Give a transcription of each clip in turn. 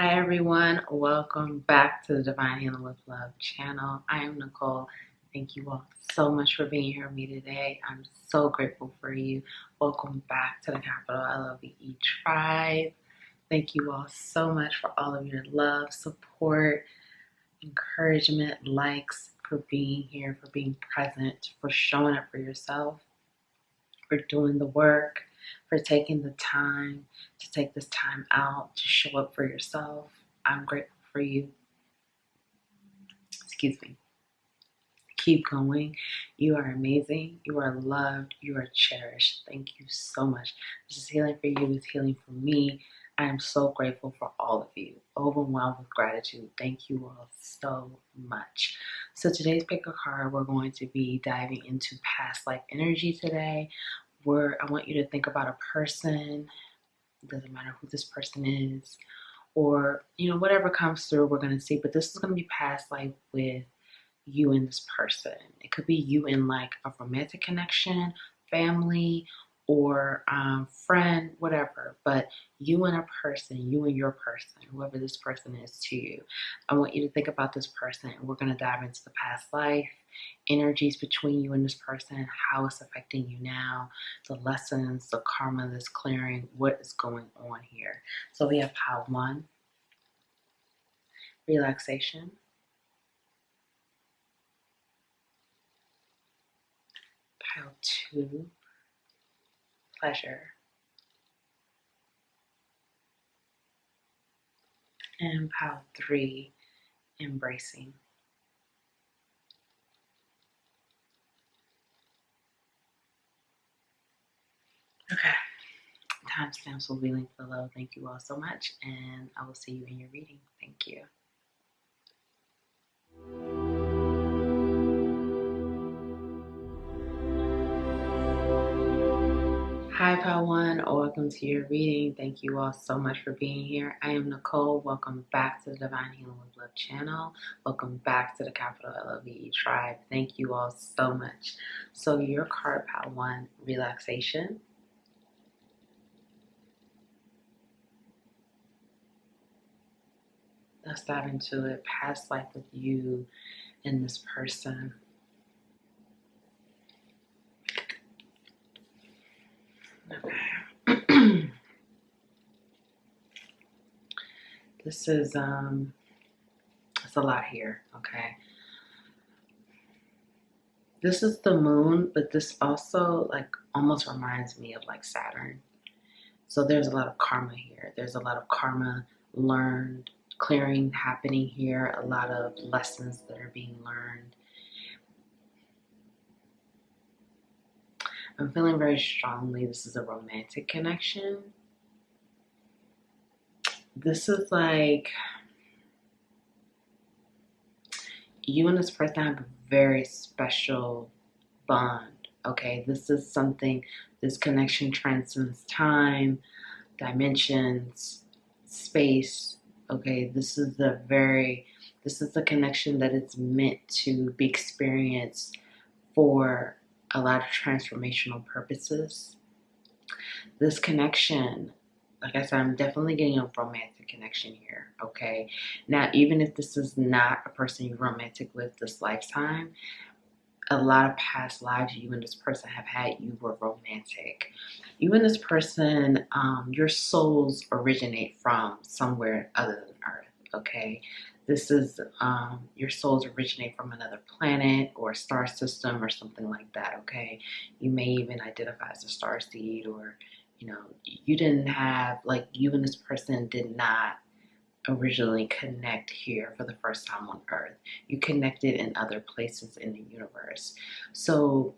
Hi everyone, welcome back to the Divine Healing with Love channel. I am Nicole. Thank you all so much for being here with me today. I'm so grateful for you. Welcome back to the Capital LOVE Tribe. Thank you all so much for all of your love, support, encouragement, likes, for being here, for being present, for showing up for yourself, for doing the work, for taking the time to take this time out to show up for yourself. I'm grateful for you. Excuse me. Keep going. You are amazing. You are loved. You are cherished. Thank you so much. This is healing for you. It's healing for me. I am so grateful for all of you. Overwhelmed with gratitude. Thank you all so much. So today's pick a card, we're going to be diving into past life energy today. I want you to think about a person. It doesn't matter who this person is, or whatever comes through, we're going to see. But this is going to be past life with you and this person. It could be you in like a romantic connection, family, or friend, whatever. But you and a person, you and your person, whoever this person is to you. I want you to think about this person, and we're going to dive into the past life energies between you and this person, how it's affecting you now, the lessons, the karma that's clearing, what is going on here. So we have pile 1, relaxation. Pile 2, pleasure. And pile 3, embracing. Okay, timestamps will be linked below. Thank you all so much, and I will see you in your reading. Thank you. Hi, Pile 1. Welcome to your reading. Thank you all so much for being here. I am Nicole. Welcome back to the Divine Healing with Love channel. Welcome back to the Capital LOVE Tribe. Thank you all so much. So your card, Pile 1, relaxation. Let's dive into it. Past life with you and this person. Okay. This is it's a lot here, okay? This is the moon, but this also like almost reminds me of like Saturn. So there's a lot of karma here. There's a lot of karma learned, clearing happening here, a lot of lessons that are being learned. I'm feeling very strongly this is a romantic connection. This is like you and this person have a very special bond, okay? This is something, this connection transcends time, dimensions, space, okay? This is the connection that is meant to be experienced for a lot of transformational purposes. This connection, like I said, I'm definitely getting a romantic connection here, okay? Now, even if this is not a person you're romantic with this lifetime, a lot of past lives you and this person have had, you were romantic. You and this person, your souls originate from somewhere other than Earth, okay? This is, your souls originate from another planet or star system or something like that, okay? You may even identify as a starseed, or, you didn't have, like, you and this person did not originally connect here for the first time on Earth. You connected in other places in the universe. So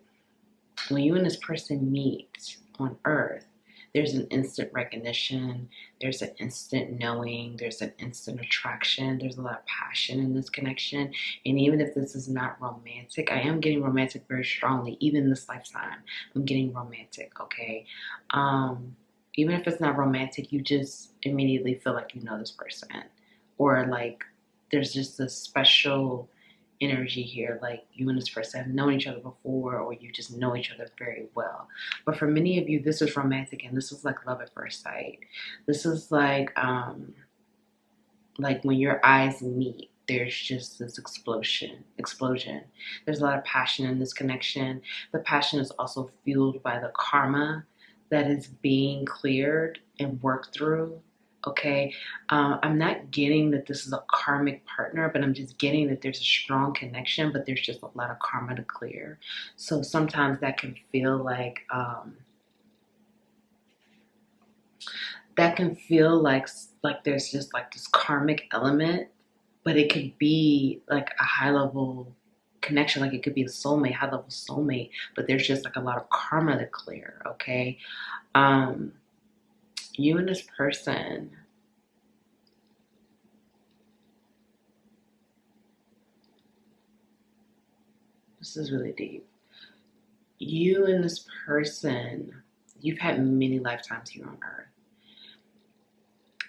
when you and this person meet on Earth, there's an instant recognition, there's an instant knowing, there's an instant attraction, there's a lot of passion in this connection. And even if this is not romantic, I am getting romantic very strongly. Even this lifetime, I'm getting romantic, okay? Even if it's not romantic, you just immediately feel like you know this person. Or like there's just a special energy here, like you and this person have known each other before, or you just know each other very well. But for many of you, this is romantic, and this is like love at first sight. This is like like when your eyes meet, there's just this explosion. There's a lot of passion in this connection. The passion is also fueled by the karma that is being cleared and worked through. Okay, I'm not getting that this is a karmic partner, but I'm just getting that there's a strong connection, but there's just a lot of karma to clear. So sometimes that can feel like there's just like this karmic element, but it could be like a high level connection, like it could be a soulmate, high level soulmate, but there's just like a lot of karma to clear. Okay, you and this person, this is really deep. You and this person, you've had many lifetimes here on earth.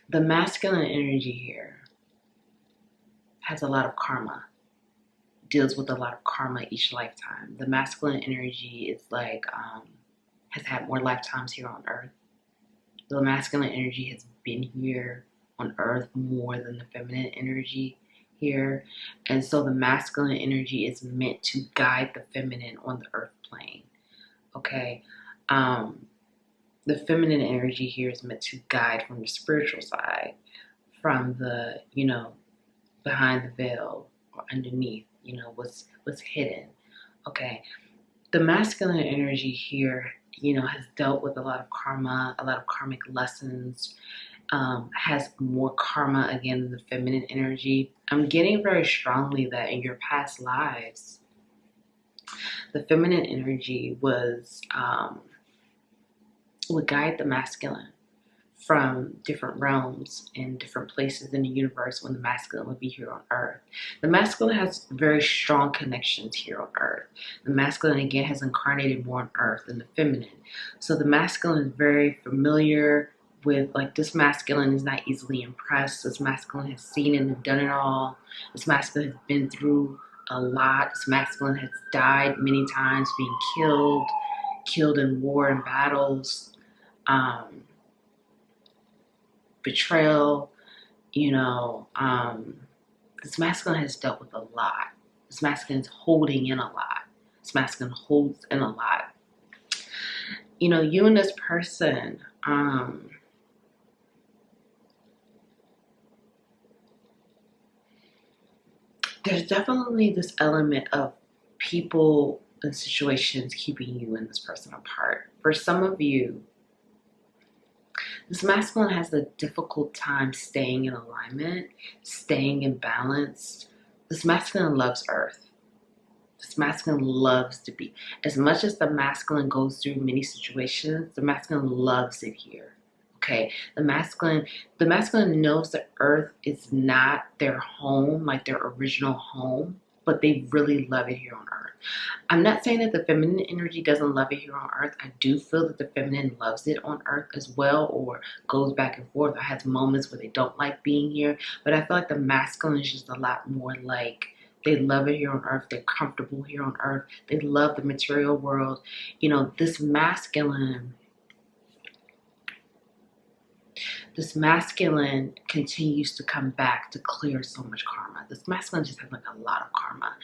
The masculine energy here has a lot of karma, deals with a lot of karma each lifetime. The masculine energy is like, has had more lifetimes here on earth. The masculine energy has been here on earth more than the feminine energy here. And so the masculine energy is meant to guide the feminine on the earth plane. Okay. The feminine energy here is meant to guide from the spiritual side, from the, behind the veil or underneath, what's hidden. Okay. The masculine energy here, has dealt with a lot of karma, a lot of karmic lessons, has more karma again than the feminine energy. I'm getting very strongly that in your past lives, the feminine energy would guide the masculine from different realms and different places in the universe when the masculine would be here on earth. The masculine has very strong connections here on earth. The masculine, again, has incarnated more on earth than the feminine. So the masculine is very familiar with, like, this masculine is not easily impressed. This masculine has seen and done it all. This masculine has been through a lot. This masculine has died many times, being killed in war and battles. Betrayal, this masculine has dealt with a lot. This masculine is holding in a lot. This masculine holds in a lot. You and this person, there's definitely this element of people and situations keeping you and this person apart. For some of you, this masculine has a difficult time staying in alignment, staying in balance. This masculine loves earth. This masculine loves to be. As much as the masculine goes through many situations, the masculine loves it here. Okay, the masculine knows that earth is not their home, like their original home, but they really love it here on earth. I'm not saying that the feminine energy doesn't love it here on earth. I do feel that the feminine loves it on earth as well, or goes back and forth, or has moments where they don't like being here. But I feel like the masculine is just a lot more like, they love it here on earth. They're comfortable here on earth. They love the material world. This masculine continues to come back to clear so much karma. This masculine just has like a lot of karma.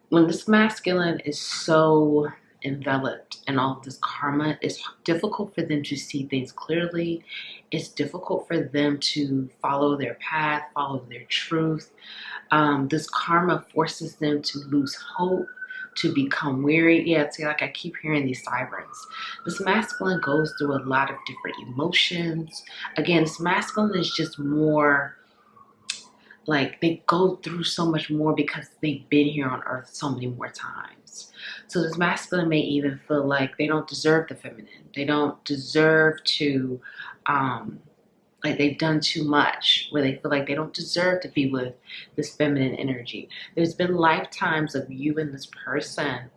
When this masculine is so enveloped in all of this karma, it's difficult for them to see things clearly. It's difficult for them to follow their path, follow their truth. This karma forces them to lose hope, to become weary. Yeah, it's like I keep hearing these sirens. This masculine goes through a lot of different emotions. Again, this masculine is just more like, they go through so much more because they've been here on earth so many more times. So this masculine may even feel like they don't deserve the feminine. They don't deserve to, like they've done too much, where they feel like they don't deserve to be with this feminine energy. There's been lifetimes of you and this person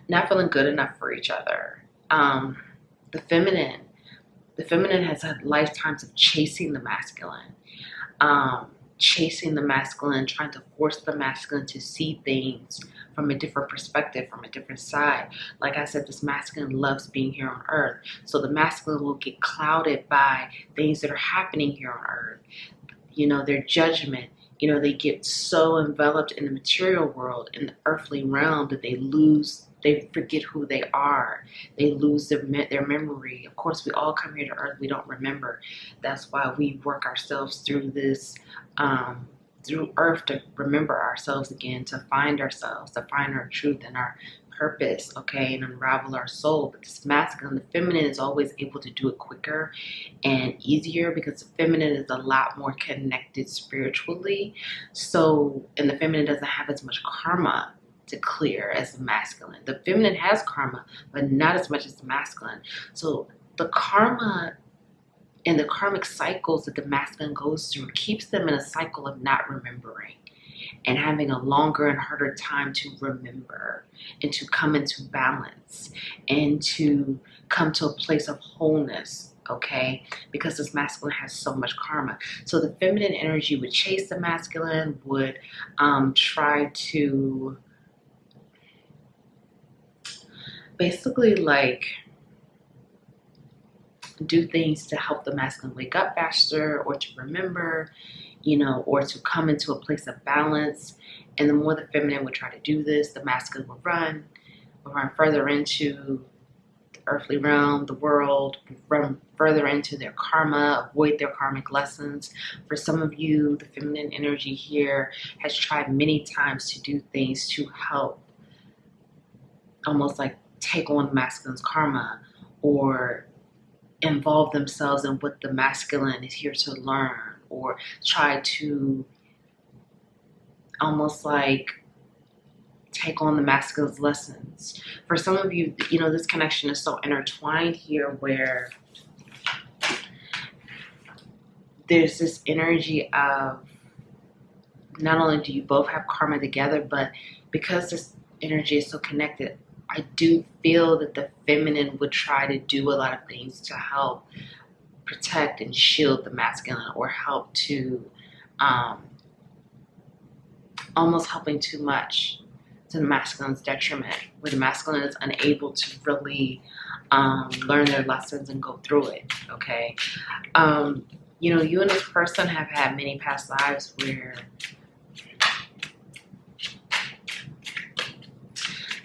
not feeling good enough for each other. The feminine has had lifetimes of chasing the masculine. Trying to force the masculine to see things from a different perspective, from a different side. Like I said, this masculine loves being here on earth. So the masculine will get clouded by things that are happening here on earth. their judgment. They get so enveloped in the material world, in the earthly realm, that they forget who they are. They lose their memory. Of course, we all come here to earth, we don't remember. That's why we work ourselves through this, through earth, to remember ourselves again, to find ourselves, to find our truth and our purpose, okay, and unravel our soul. But this masculine, the feminine, is always able to do it quicker and easier, because the feminine is a lot more connected spiritually. So, and the feminine doesn't have as much karma to clear as the masculine. The feminine has karma, but not as much as the masculine. So the karma and the karmic cycles that the masculine goes through keeps them in a cycle of not remembering and having a longer and harder time to remember and to come into balance and to come to a place of wholeness, okay? Because this masculine has so much karma. So the feminine energy would chase the masculine, would try to basically like do things to help the masculine wake up faster, or to remember, or to come into a place of balance. And the more the feminine would try to do this, the masculine would run further into the earthly realm, the world, run further into their karma, avoid their karmic lessons. For some of you, the feminine energy here has tried many times to do things to help almost like take on the masculine's karma, or involve themselves in what the masculine is here to learn, or try to almost like take on the masculine's lessons. For some of you, this connection is so intertwined here, where there's this energy of not only do you both have karma together, but because this energy is so connected, I do feel that the feminine would try to do a lot of things to help protect and shield the masculine, or help to almost helping too much to the masculine's detriment, where the masculine is unable to really learn their lessons and go through it, okay? You and this person have had many past lives where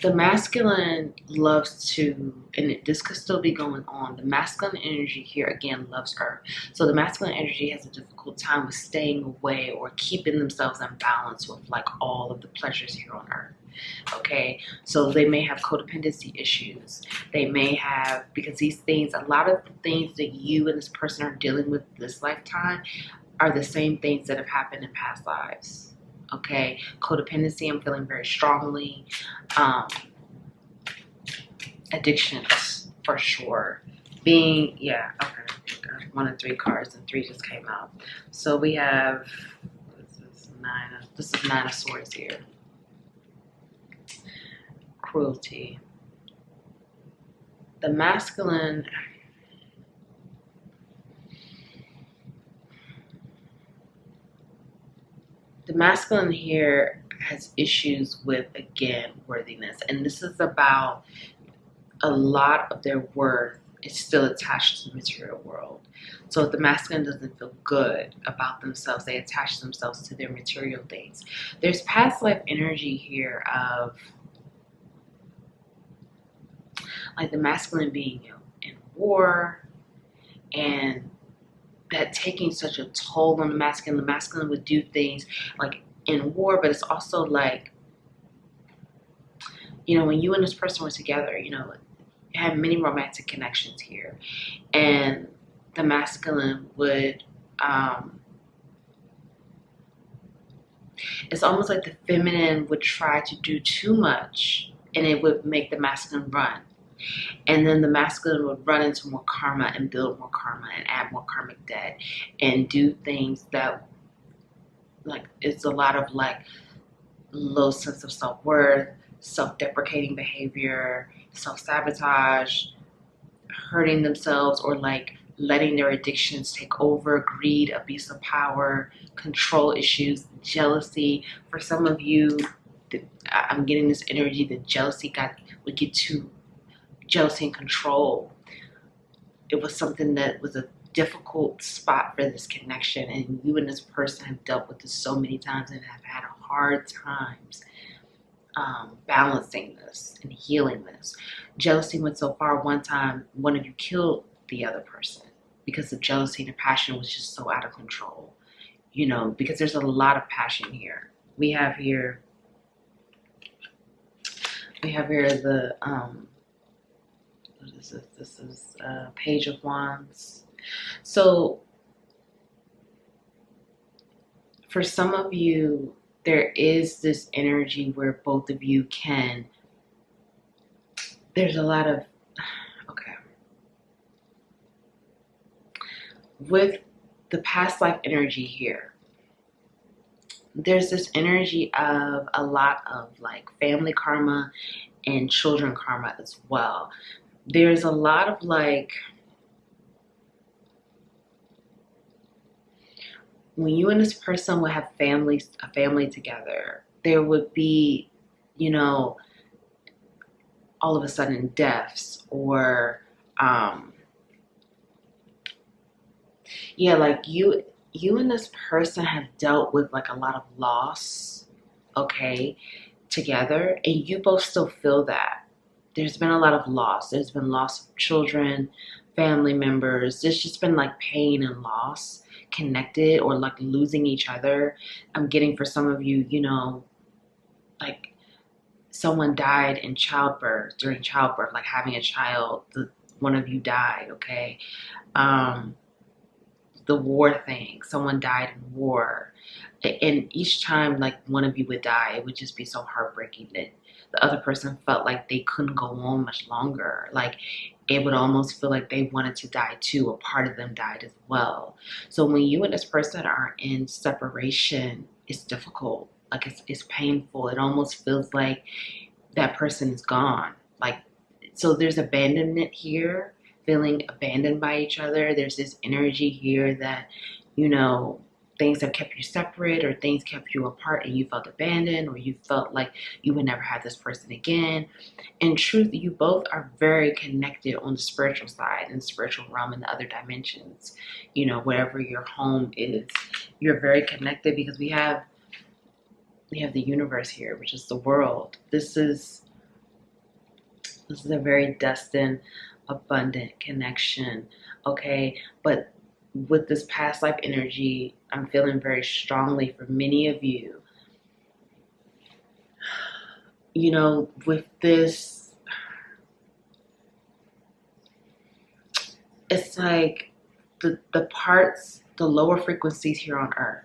the masculine loves to, and this could still be going on, the masculine energy here, again, loves earth. So the masculine energy has a difficult time with staying away or keeping themselves in balance with like all of the pleasures here on earth. Okay, so they may have codependency issues. They may have, because these things, a lot of the things that you and this person are dealing with this lifetime are the same things that have happened in past lives. Okay, codependency, I'm feeling very strongly. Addictions, for sure. Okay. 1 and 3 cards, and 3 just came out. So we have, this is 9 of Swords here. Cruelty. The masculine, here has issues with, again, worthiness. And this is about a lot of their worth is still attached to the material world. So if the masculine doesn't feel good about themselves, they attach themselves to their material things. There's past life energy here of like the masculine being in war, and that taking such a toll on the masculine. The masculine would do things like in war, but it's also like, when you and this person were together, you had many romantic connections here, and the masculine would, it's almost like the feminine would try to do too much, and it would make the masculine run. And then the masculine would run into more karma and build more karma and add more karmic debt and do things that, like, it's a lot of like low sense of self-worth, self-deprecating behavior, self-sabotage, hurting themselves, or like letting their addictions take over, greed, abuse of power, control issues, jealousy. For some of you, I'm getting this energy that jealousy would get too jealousy and control. It was something that was difficult spot for this connection, and you and this person have dealt with this so many times and have had hard times balancing this and healing this. Jealousy went so far, one time one of you killed the other person because the jealousy and the passion was just so out of control, you know, because there's a lot of passion here. We have here the what is this? This is Page of Wands. So for some of you, there is this energy where both of you can, there's a lot of, okay. With the past life energy here, there's this energy of a lot of like family karma and children karma as well. There's a lot of like, when you and this person would have a family together, there would be, you know, all of a sudden deaths or, yeah, like you and this person have dealt with like a lot of loss, okay, together, and you both still feel that. There's been a lot of loss. There's been loss of children, family members. There's just been like pain and loss connected, or like losing each other. I'm getting for some of you, you know, like someone died in childbirth, during childbirth, like having a child, one of you died, okay? The war thing, someone died in war. And each time like one of you would die, it would just be so heartbreaking that the other person felt like they couldn't go on much longer. Like it would almost feel like they wanted to die too. A part of them died as well. So when you and this person are in separation, it's difficult. Like it's painful. It almost feels like that person is gone. Like, so there's abandonment here, feeling abandoned by each other. There's this energy here that, you know, things have kept you separate, or things kept you apart and you felt abandoned, or you felt like you would never have this person again. In truth, you both are very connected on the spiritual side, in the spiritual realm, in the other dimensions. You know, wherever your home is, you're very connected, because we have the universe here, which is the world. This is a very destined, abundant connection, okay? But with this past life energy, I'm feeling very strongly for many of you. You know, with this, it's like the parts, the lower frequencies here on earth,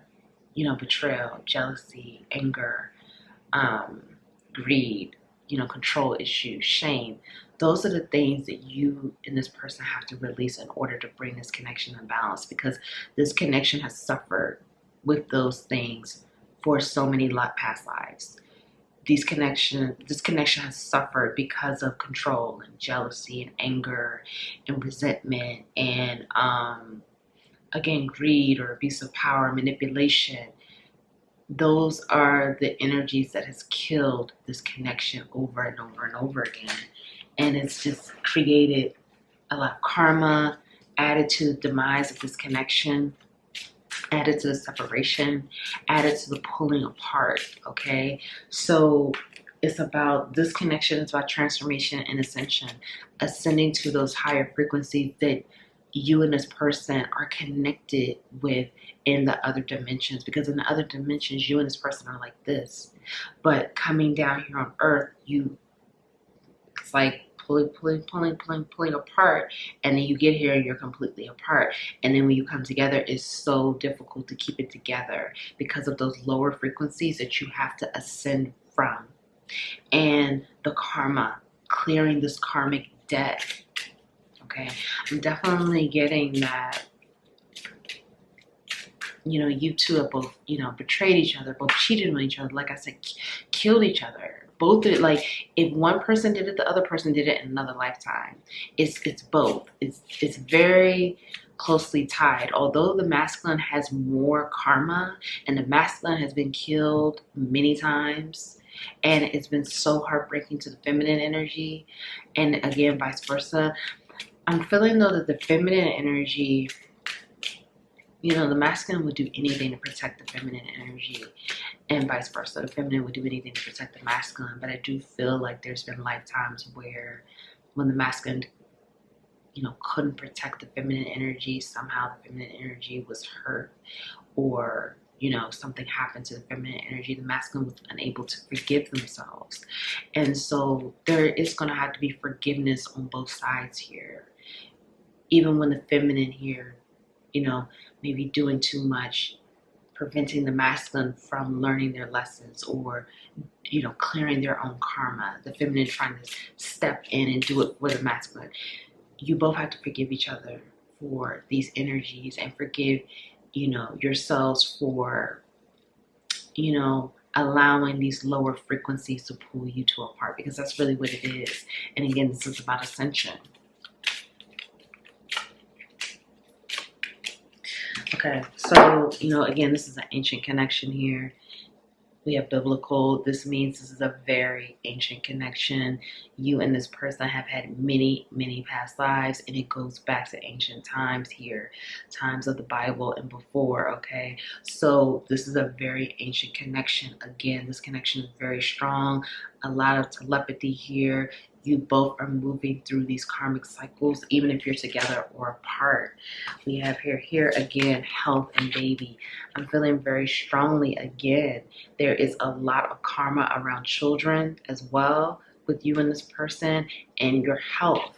you know, betrayal, jealousy, anger, greed, you know, control issues, shame. Those are the things that you and this person have to release in order to bring this connection in balance, because this connection has suffered with those things for so many past lives. This connection has suffered because of control and jealousy and anger and resentment and, again, greed or abuse of power, manipulation. Those are the energies that has killed this connection over and over and over again. And it's just created a lot of karma, added to the demise of this connection, added to the separation, added to the pulling apart, okay? So it's about, this connection is about transformation and ascension, ascending to those higher frequencies that you and this person are connected with in the other dimensions. Because in the other dimensions, you and this person are like this. But coming down here on earth, it's like pulling apart, and then you get here and you're completely apart. And then when you come together, it's so difficult to keep it together because of those lower frequencies that you have to ascend from. And the karma, clearing this karmic debt. Okay, I'm definitely getting that, you know, you two have both, you know, betrayed each other, both cheated on each other, like I said, killed each other. Both did it. Like, if one person did it, the other person did it in another lifetime. It's both. It's very closely tied. Although the masculine has more karma, and the masculine has been killed many times, and it's been so heartbreaking to the feminine energy, and again, vice versa. I'm feeling though that the feminine energy You know, the masculine would do anything to protect the feminine energy, and vice versa. The feminine would do anything to protect the masculine. But I do feel like there's been lifetimes where when the masculine, you know, couldn't protect the feminine energy, somehow the feminine energy was hurt, or, you know, something happened to the feminine energy, the masculine was unable to forgive themselves. And so there is going to have to be forgiveness on both sides here. Even when the feminine here, you know, maybe doing too much, preventing the masculine from learning their lessons, or, you know, clearing their own karma, the feminine trying to step in and do it for the masculine. You both have to forgive each other for these energies, and forgive, you know, yourselves for, you know, allowing these lower frequencies to pull you two apart, because that's really what it is. And again, this is about ascension. Okay, so, you know, again, this is an ancient connection here. We have biblical. This means this is a very ancient connection. You and this person have had many, many past lives, and it goes back to ancient times here, times of the Bible and before, okay? So this is a very ancient connection. Again, this connection is very strong. A lot of telepathy here. You both are moving through these karmic cycles, even if you're together or apart. We have here again, health and baby. I'm feeling very strongly again. There is a lot of karma around children as well with you and this person, and your health.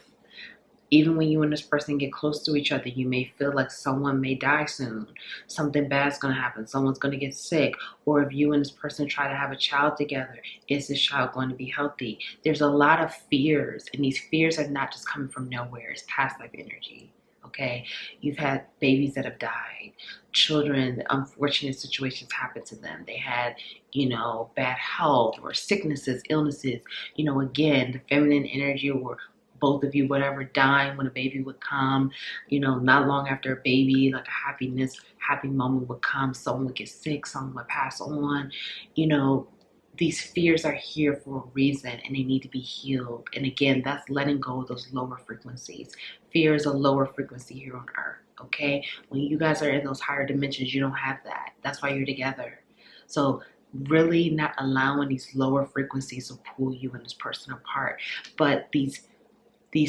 Even when you and this person get close to each other, you may feel like someone may die soon. Something bad's going to happen. Someone's going to get sick. Or if you and this person try to have a child together, is this child going to be healthy? There's a lot of fears, and these fears are not just coming from nowhere. It's past life energy. Okay, you've had babies that have died, children, unfortunate situations happen to them. They had, you know, bad health or sicknesses, illnesses. You know, again, the feminine energy, or both of you, whatever, dying when a baby would come. You know, not long after a baby, like a happy moment would come. Someone would get sick, someone would pass on. You know, these fears are here for a reason, and they need to be healed. And again, that's letting go of those lower frequencies. Fear is a lower frequency here on earth, okay? When you guys are in those higher dimensions, you don't have that. That's why you're together. So really not allowing these lower frequencies to pull you and this person apart. But these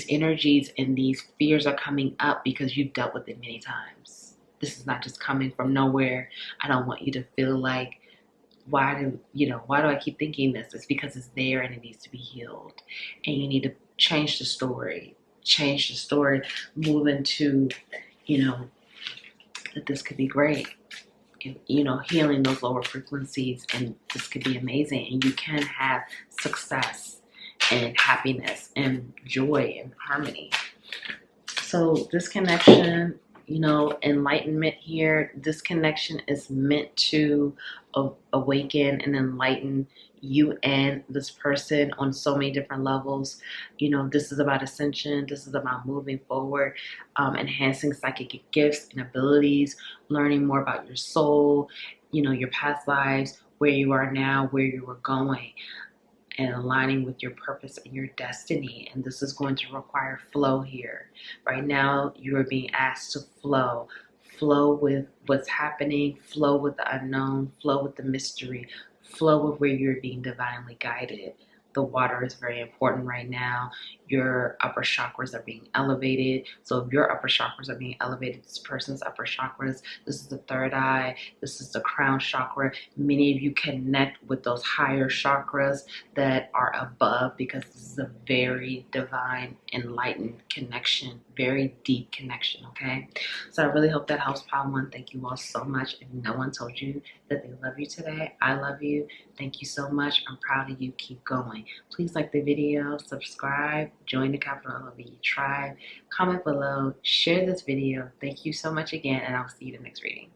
energies and these fears are coming up because you've dealt with it many times. This is not just coming from nowhere. I don't want you to feel like, why do I keep thinking this? It's because it's there and it needs to be healed. And you need to change the story. Move into, you know, that this could be great. You know, healing those lower frequencies, and this could be amazing. And you can have success and happiness and joy and harmony. So this connection, you know, enlightenment here, this connection is meant to awaken and enlighten you and this person on so many different levels. You know, this is about ascension. This is about moving forward, enhancing psychic gifts and abilities, learning more about your soul, you know, your past lives, where you are now, where you were going, and aligning with your purpose and your destiny. And this is going to require flow here. Right now, you are being asked to flow. Flow with what's happening, flow with the unknown, flow with the mystery, flow with where you're being divinely guided. The water is very important right now. Your upper chakras are being elevated. So if your upper chakras are being elevated, this person's upper chakras, this is the third eye, this is the crown chakra. Many of you connect with those higher chakras that are above, because this is a very divine, enlightened connection, very deep connection, okay? So I really hope that helps, Pile 1. Thank you all so much. If no one told you that they love you today, I love you. Thank you so much. I'm proud of you. Keep going. Please like the video, subscribe, join the Capital LOVE tribe, comment below, share this video. Thank you so much again, and I'll see you in the next reading.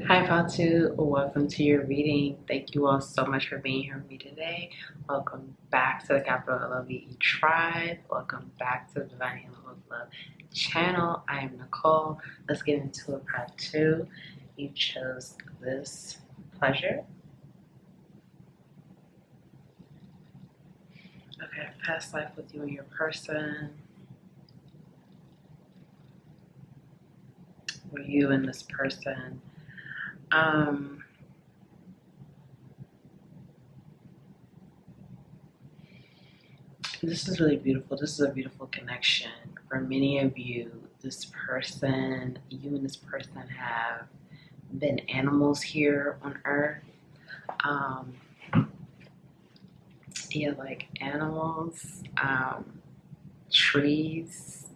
Hi, Pile 2. Welcome to your reading. Thank you all so much for being here with me today. Welcome back to the Capital LOVE tribe. Welcome back to the Divine Healing with Love channel. I am Nicole. Let's get into it, part 2. You chose this pleasure. Okay, past life with you and your person. Or you and this person. This is really beautiful. This is a beautiful connection. For many of you, this person, you and this person have been animals here on Earth. Um, yeah, like animals, trees.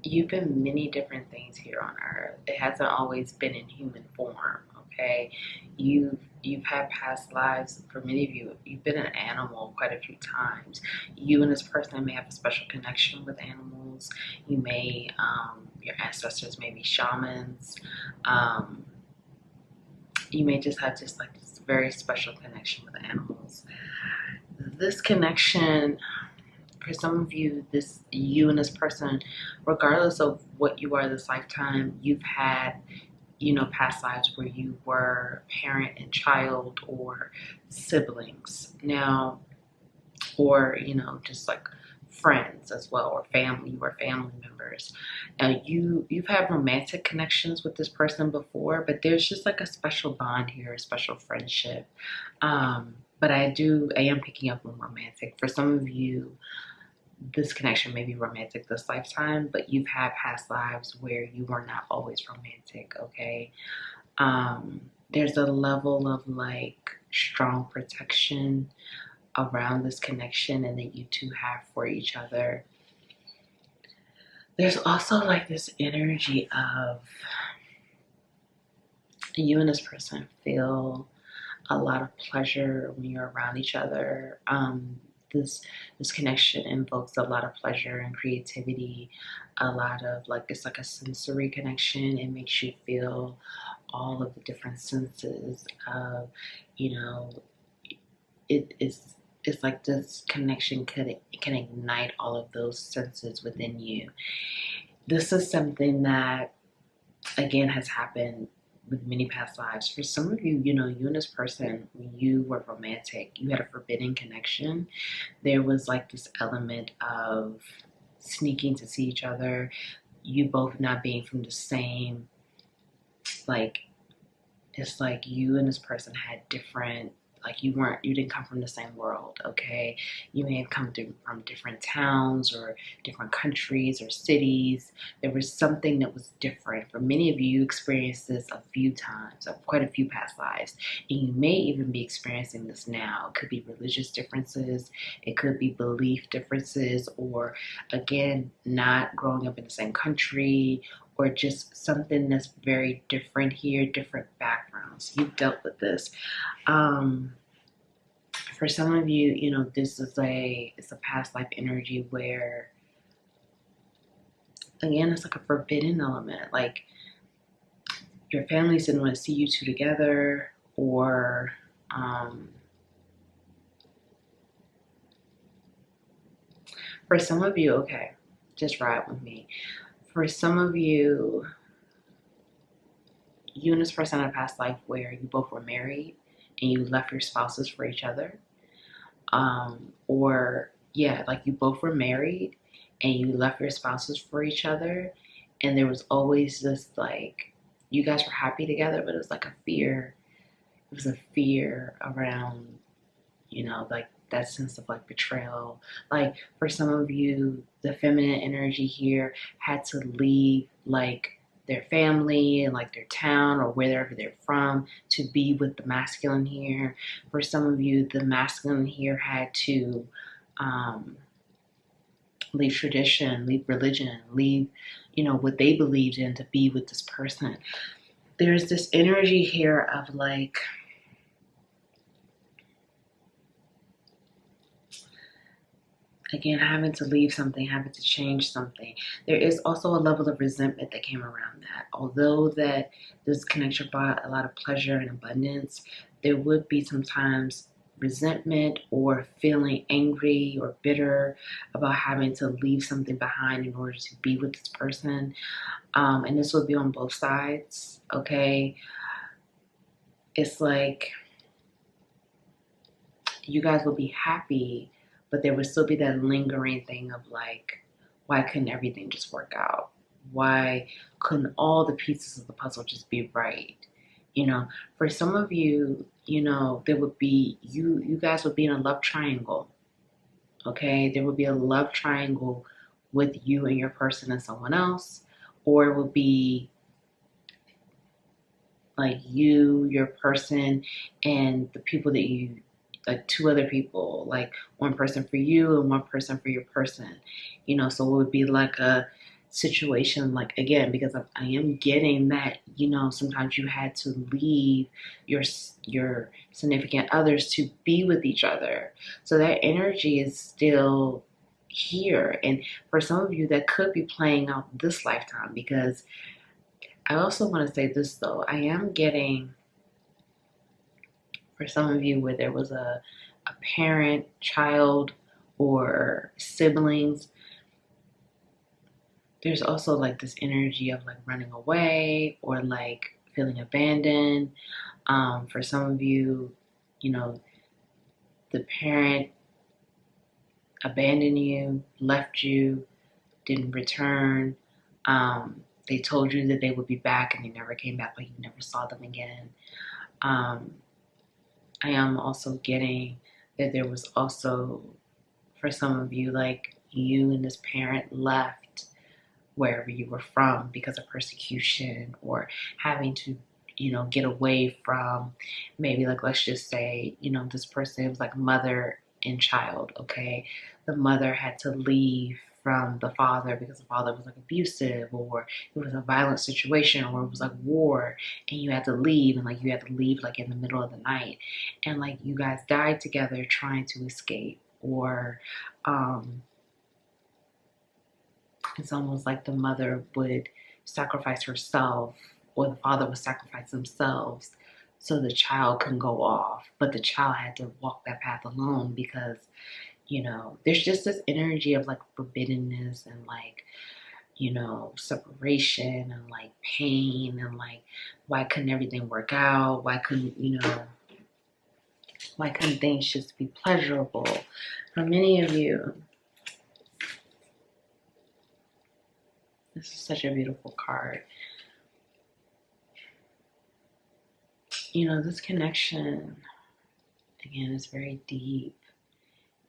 You've been many different things here on Earth. It hasn't always been in human form. Okay, you've had past lives. For many of you, you've been an animal quite a few times. You and this person may have a special connection with animals. You may, your ancestors may be shamans. Um, you may just have just like this very special connection with animals. This connection, for some of you, this you and this person, regardless of what you are this lifetime, you've had, past lives where you were parent and child or siblings now, or, just like friends as well, or family, you were family members. You've had romantic connections with this person before, but there's just like a special bond here, a special friendship. But I am picking up on romantic. For some of you, this connection may be romantic this lifetime, but you've had past lives where you were not always romantic, okay? There's a level of like strong protection around this connection and that you two have for each other. There's also like this energy of you and this person feel a lot of pleasure when you're around each other. This connection invokes a lot of pleasure and creativity, a lot of like it's like a sensory connection. It makes you feel all of the different senses of, it's like this connection can ignite all of those senses within you. This is something that again has happened with many past lives. For some of you, you and this person, when you were romantic, you had a forbidden connection. There was like this element of sneaking to see each other, you both not being from the same, like, it's like you and this person had different, like you didn't come from the same world, okay? You may have come from different towns or different countries or cities. There was something that was different. For many of you, you experienced this a few times, quite a few past lives, and you may even be experiencing this now. It could be religious differences, it could be belief differences, or again, not growing up in the same country, or just something that's very different here, different backgrounds. You've dealt with this. For some of you, this is it's a past life energy where, again, it's like a forbidden element. Like your family didn't want to see you two together, or for some of you, okay, just ride with me. For some of you, you and this person had a past life where you both were married and you left your spouses for each other. Or yeah, like you both were married and you left your spouses for each other, and there was always this like you guys were happy together, but it was like a fear. It was a fear around, like that sense of like betrayal. Like for some of you, the feminine energy here had to leave like their family and like their town or wherever they're from to be with the masculine here. For some of you, the masculine here had to leave tradition, leave religion, leave, what they believed in to be with this person. There's this energy here of like, again, having to leave something, having to change something. There is also a level of resentment that came around that. Although that this connection brought a lot of pleasure and abundance, there would be sometimes resentment or feeling angry or bitter about having to leave something behind in order to be with this person. And this would be on both sides, okay? It's like you guys will be happy, but there would still be that lingering thing of like, why couldn't everything just work out? Why couldn't all the pieces of the puzzle just be right? For some of you, there would be, you guys would be in a love triangle. Okay, there would be a love triangle with you and your person and someone else, or it would be like you, your person, and the people that you, like two other people, like one person for you and one person for your person. So it would be like a situation, like, again, because I am getting that, sometimes you had to leave your significant others to be with each other. So that energy is still here. And for some of you, that could be playing out this lifetime, because I also want to say this though. I am getting, for some of you, where there was a parent, child, or siblings, there's also like this energy of like running away or like feeling abandoned. For some of you, the parent abandoned you, left you, didn't return. They told you that they would be back and they never came back, but you never saw them again. I am also getting that there was also, for some of you, like you and this parent left wherever you were from because of persecution or having to, get away from, maybe, like, let's just say, this person was like mother and child, okay? The mother had to leave from the father because the father was like abusive, or it was a violent situation, or it was like war, and you had to leave, and like you had to leave like in the middle of the night, and like you guys died together trying to escape, or it's almost like the mother would sacrifice herself or the father would sacrifice themselves so the child can go off, but the child had to walk that path alone because there's just this energy of like forbiddenness and like, separation and like pain and like, why couldn't everything work out? Why couldn't things just be pleasurable? For many of you, this is such a beautiful card. This connection, again, is very deep,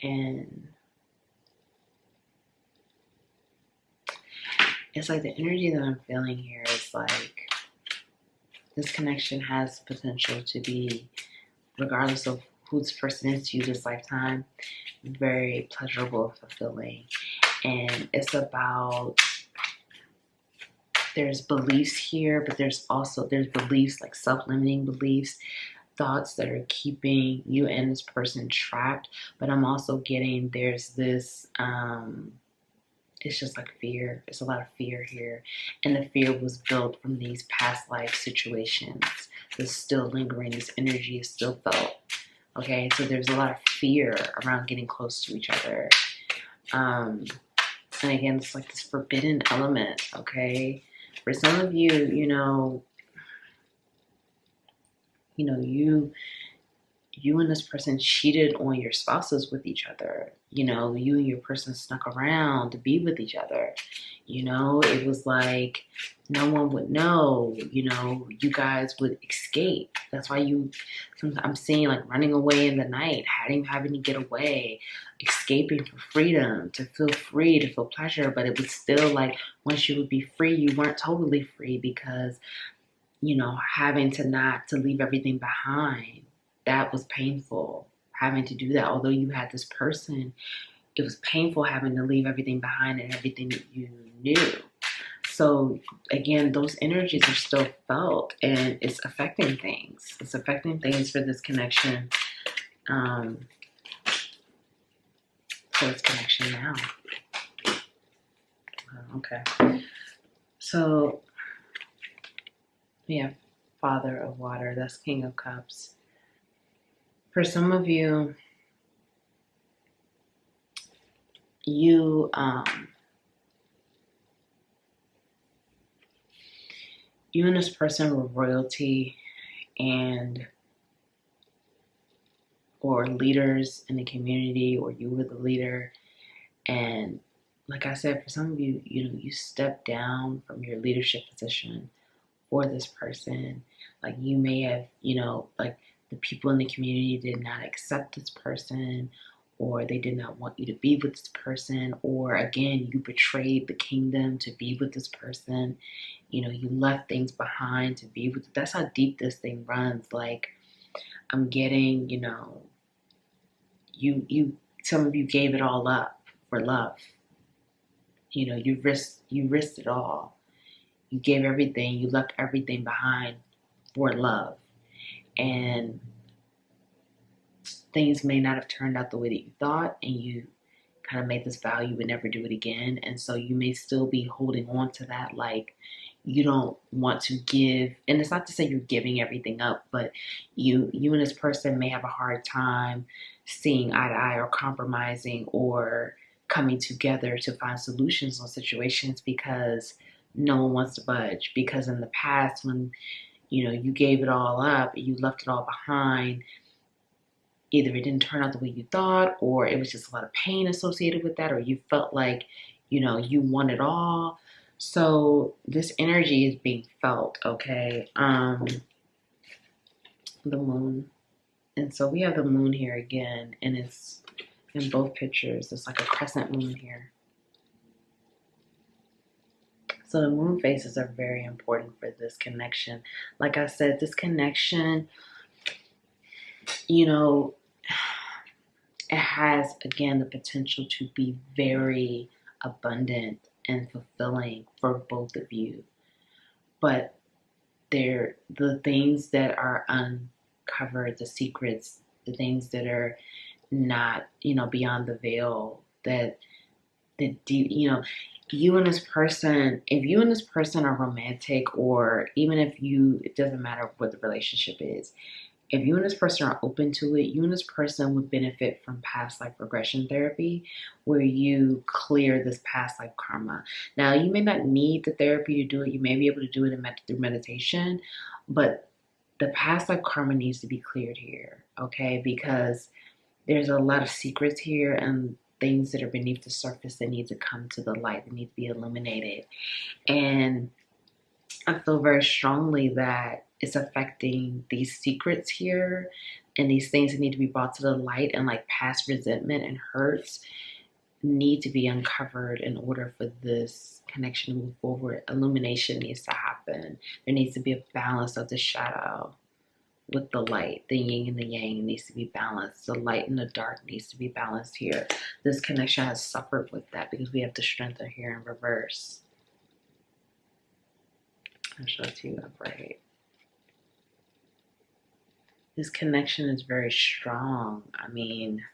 and it's like the energy that I'm feeling here is like this connection has potential to be, regardless of who this person is to you this lifetime, very pleasurable, fulfilling. And it's about, there's beliefs here, but there's beliefs, like self-limiting beliefs, thoughts that are keeping you and this person trapped. But I'm also getting there's this it's just like fear. It's a lot of fear here, and the fear was built from these past life situations that's still lingering. This energy is still felt. Okay, so there's a lot of fear around getting close to each other, and again, it's like this forbidden element. Okay, for some of you, you and this person cheated on your spouses with each other. You and your person snuck around to be with each other. It was like no one would know. You guys would escape. That's why I'm seeing like running away in the night, having to get away, escaping for freedom, to feel free, to feel pleasure. But it was still like once you would be free, you weren't totally free because, having to leave everything behind. That was painful, having to do that. Although you had this person, it was painful having to leave everything behind and everything that you knew. So again, those energies are still felt, and it's affecting things. It's affecting things for this connection. For this connection now. Okay. So we have Father of Water. That's King of Cups. For some of you, you and this person were royalty, and or leaders in the community, or you were the leader. And like I said, for some of you, you step down from your leadership position for this person. Like you may have, like the people in the community did not accept this person, or they did not want you to be with this person, or again, you betrayed the kingdom to be with this person. You left things behind to be with. That's how deep this thing runs. Like I'm getting, you some of you gave it all up for love. You risked it all. You gave everything, you left everything behind for love. And things may not have turned out the way that you thought, and you kind of made this vow you would never do it again. And so you may still be holding on to that, like you don't want to give. And it's not to say you're giving everything up, but you and this person may have a hard time seeing eye to eye, or compromising, or coming together to find solutions on situations, because no one wants to budge. Because in the past, when you gave it all up, you left it all behind, either it didn't turn out the way you thought, or it was just a lot of pain associated with that, or you felt like you want it all. So this energy is being felt. Okay. The moon. And so we have the moon here again, and it's in both pictures. It's like a crescent moon here. So the moon phases are very important for this connection. Like I said, this connection, it has, again, the potential to be very abundant and fulfilling for both of you. But the things that are uncovered, the secrets, the things that are not, beyond the veil, that you and this person, if you and this person are romantic, or even if it doesn't matter what the relationship is, if you and this person are open to it, you and this person would benefit from past life regression therapy, where you clear this past life karma. Now, you may not need the therapy to do it. You may be able to do it through meditation, but the past life karma needs to be cleared here, okay? Because there's a lot of secrets here, and things that are beneath the surface that need to come to the light, that need to be illuminated. And I feel very strongly that it's affecting these secrets here, and these things that need to be brought to the light, and like past resentment and hurts need to be uncovered in order for this connection to move forward. Illumination needs to happen. There needs to be a balance of the shadow with the light. The yin and the yang needs to be balanced. The light and the dark needs to be balanced here. This connection has suffered with that because we have the strength here in reverse. I'll show it to you upright. This connection is very strong. I mean,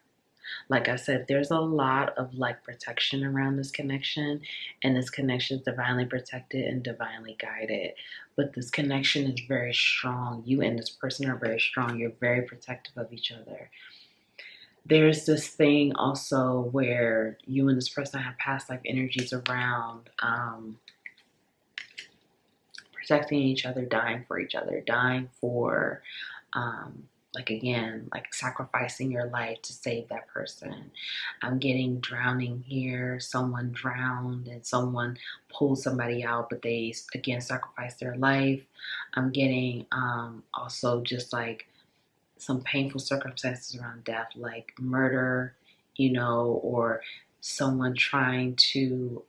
like I said, there's a lot of protection around this connection, and this connection is divinely protected and divinely guided. But this connection is very strong. You and this person are very strong. You're very protective of each other. There's this thing also where you and this person have past life energies around protecting each other, dying for each other, dying for sacrificing your life to save that person. I'm getting drowning here. Someone drowned and someone pulled somebody out, but they, again, sacrificed their life. I'm getting also just like some painful circumstances around death, like murder, or someone trying to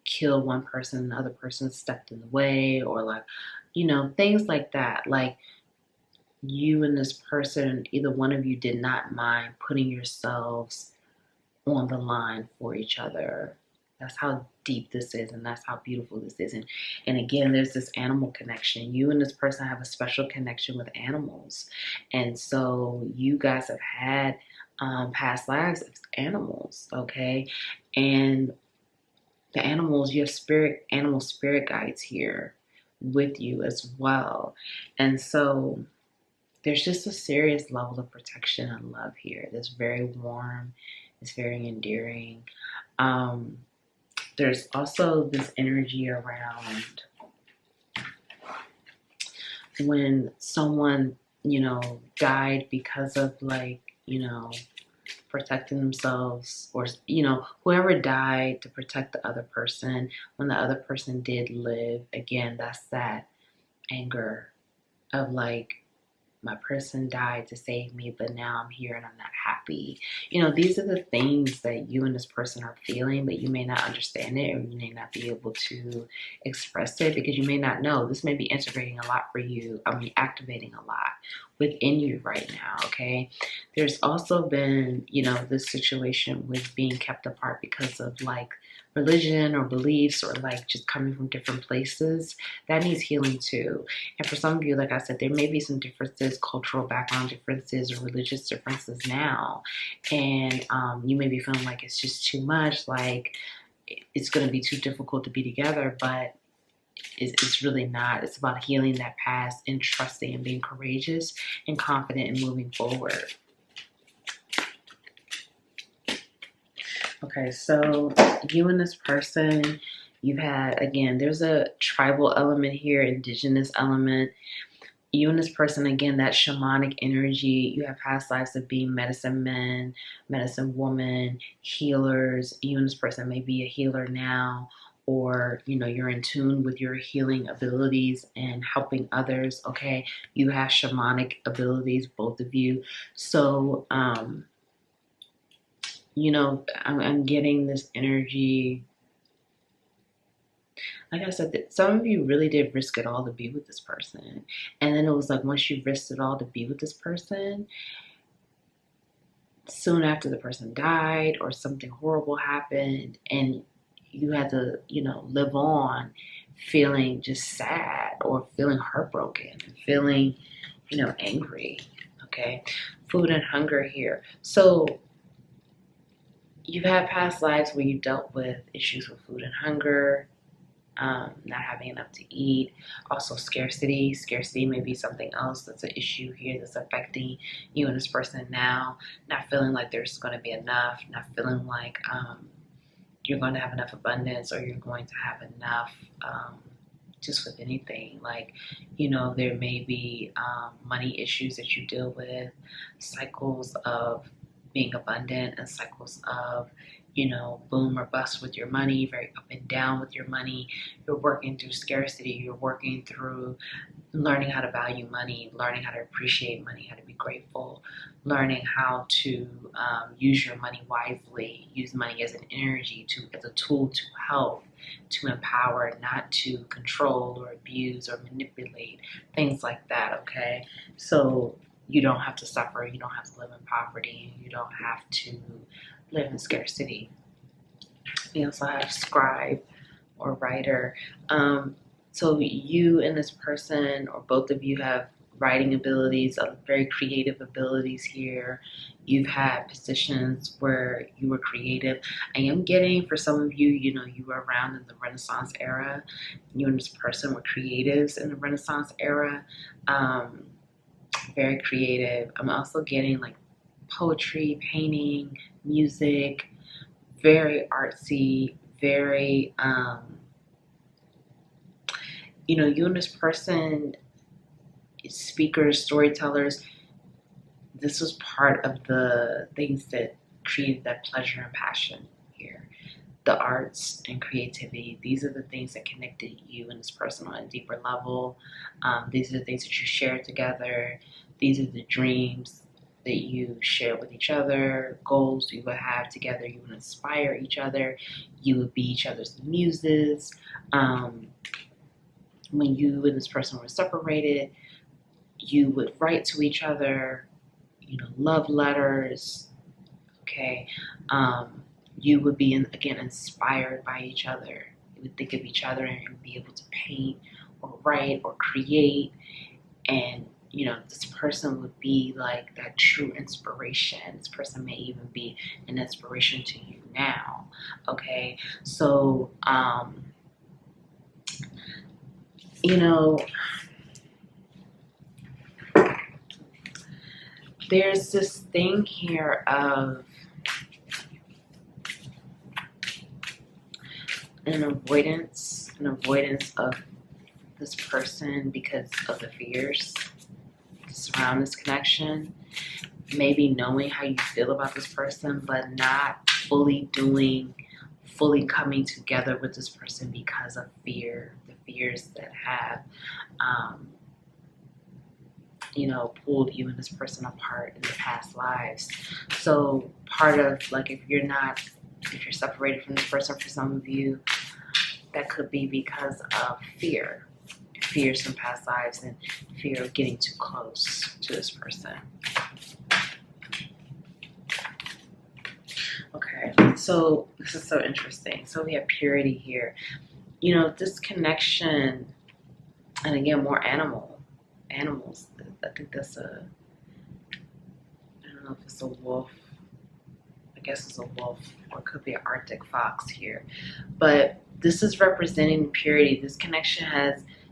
kill one person and the other person stepped in the way, or things like that. Like, you and this person, either one of you did not mind putting yourselves on the line for each other. That's how deep this is, and that's how beautiful this is. And again, there's this animal connection. You and this person have a special connection with animals. And so you guys have had past lives as animals, okay? And the animals, you have animal spirit guides here with you as well. And so there's just a serious level of protection and love here that's very warm, it's very endearing. There's also this energy around when someone, died because of you know, protecting themselves, or, you know, whoever died to protect the other person when the other person did live. Again, that's that anger of like, my person died to save me, but now I'm here and I'm not happy. You know, these are the things that you and this person are feeling, but you may not understand it, or you may not be able to express it because you may not know. This may be integrating a lot for you. I mean, activating a lot within you right now, okay? There's also been, you know, this situation with being kept apart because of like religion or beliefs, or like just coming from different places. That needs healing too. And for some of you, like I said, there may be some differences, cultural background differences or religious differences now. And you may be feeling like it's just too much, like it's going to be too difficult to be together, but it's really not. It's about healing that past and trusting and being courageous and confident and moving forward. Okay, so you and this person, you've had, again, there's a tribal element here, indigenous element. You and this person, again, that shamanic energy. You have past lives of being medicine men, medicine woman, healers. You and this person may be a healer now, or, you know, you're in tune with your healing abilities and helping others, okay? You have shamanic abilities, both of you. So, you know, I'm getting this energy. Like I said, that some of you really did risk it all to be with this person. And then it was like, once you risked it all to be with this person, soon after the person died or something horrible happened, and you had to, you know, live on feeling just sad or feeling heartbroken and feeling, you know, angry, okay? Food and hunger here. So you've had past lives where you dealt with issues with food and hunger, not having enough to eat. Also scarcity. Scarcity may be something else that's an issue here that's affecting you and this person now. Not feeling like there's going to be enough. Not feeling like you're going to have enough abundance, or you're going to have enough just with anything. Like, you know, there may be money issues that you deal with, cycles of being abundant and cycles of, you know, boom or bust with your money, very up and down with your money. You're working through scarcity. You're working through learning how to value money, learning how to appreciate money, how to be grateful, learning how to use your money wisely, use money as an energy, as a tool to help, to empower, not to control or abuse or manipulate, things like that, okay? So you don't have to suffer, you don't have to live in poverty, you don't have to live in scarcity. We also have scribe or writer. So you and this person, or both of you, have writing abilities, very creative abilities here. You've had positions where you were creative. I am getting, for some of you, you know, you were around in the Renaissance era. You and this person were creatives in the Renaissance era. Very creative. I'm also getting like poetry, painting, music, very artsy, very, you know, you and this person, speakers, storytellers, this was part of the things that created that pleasure and passion here. The arts and creativity, these are the things that connected you and this person on a deeper level. These are the things that you share together. These are the dreams that you share with each other, goals you would have together. You would inspire each other. You would be each other's muses. When you and this person were separated, you would write to each other, you know, love letters, okay? You would be, again, inspired by each other. You would think of each other and be able to paint or write or create. And, you know, this person would be like that true inspiration. This person may even be an inspiration to you now, okay? So, you know, there's this thing here of an avoidance of this person because of the fears that surround this connection. maybe knowing how you feel about this person, but not fully coming together with this person because of fear, the fears that have, pulled you and this person apart in the past lives. So part of, like, if you're separated from this person, for some of you, that could be because of fears from past lives and fear of getting too close to this person. Okay, so this is so interesting. So we have purity here. This connection, and again, more animals. I think that's I don't know if it's a wolf. I guess it's a wolf, or it could be an Arctic fox here. But this is representing purity. This connection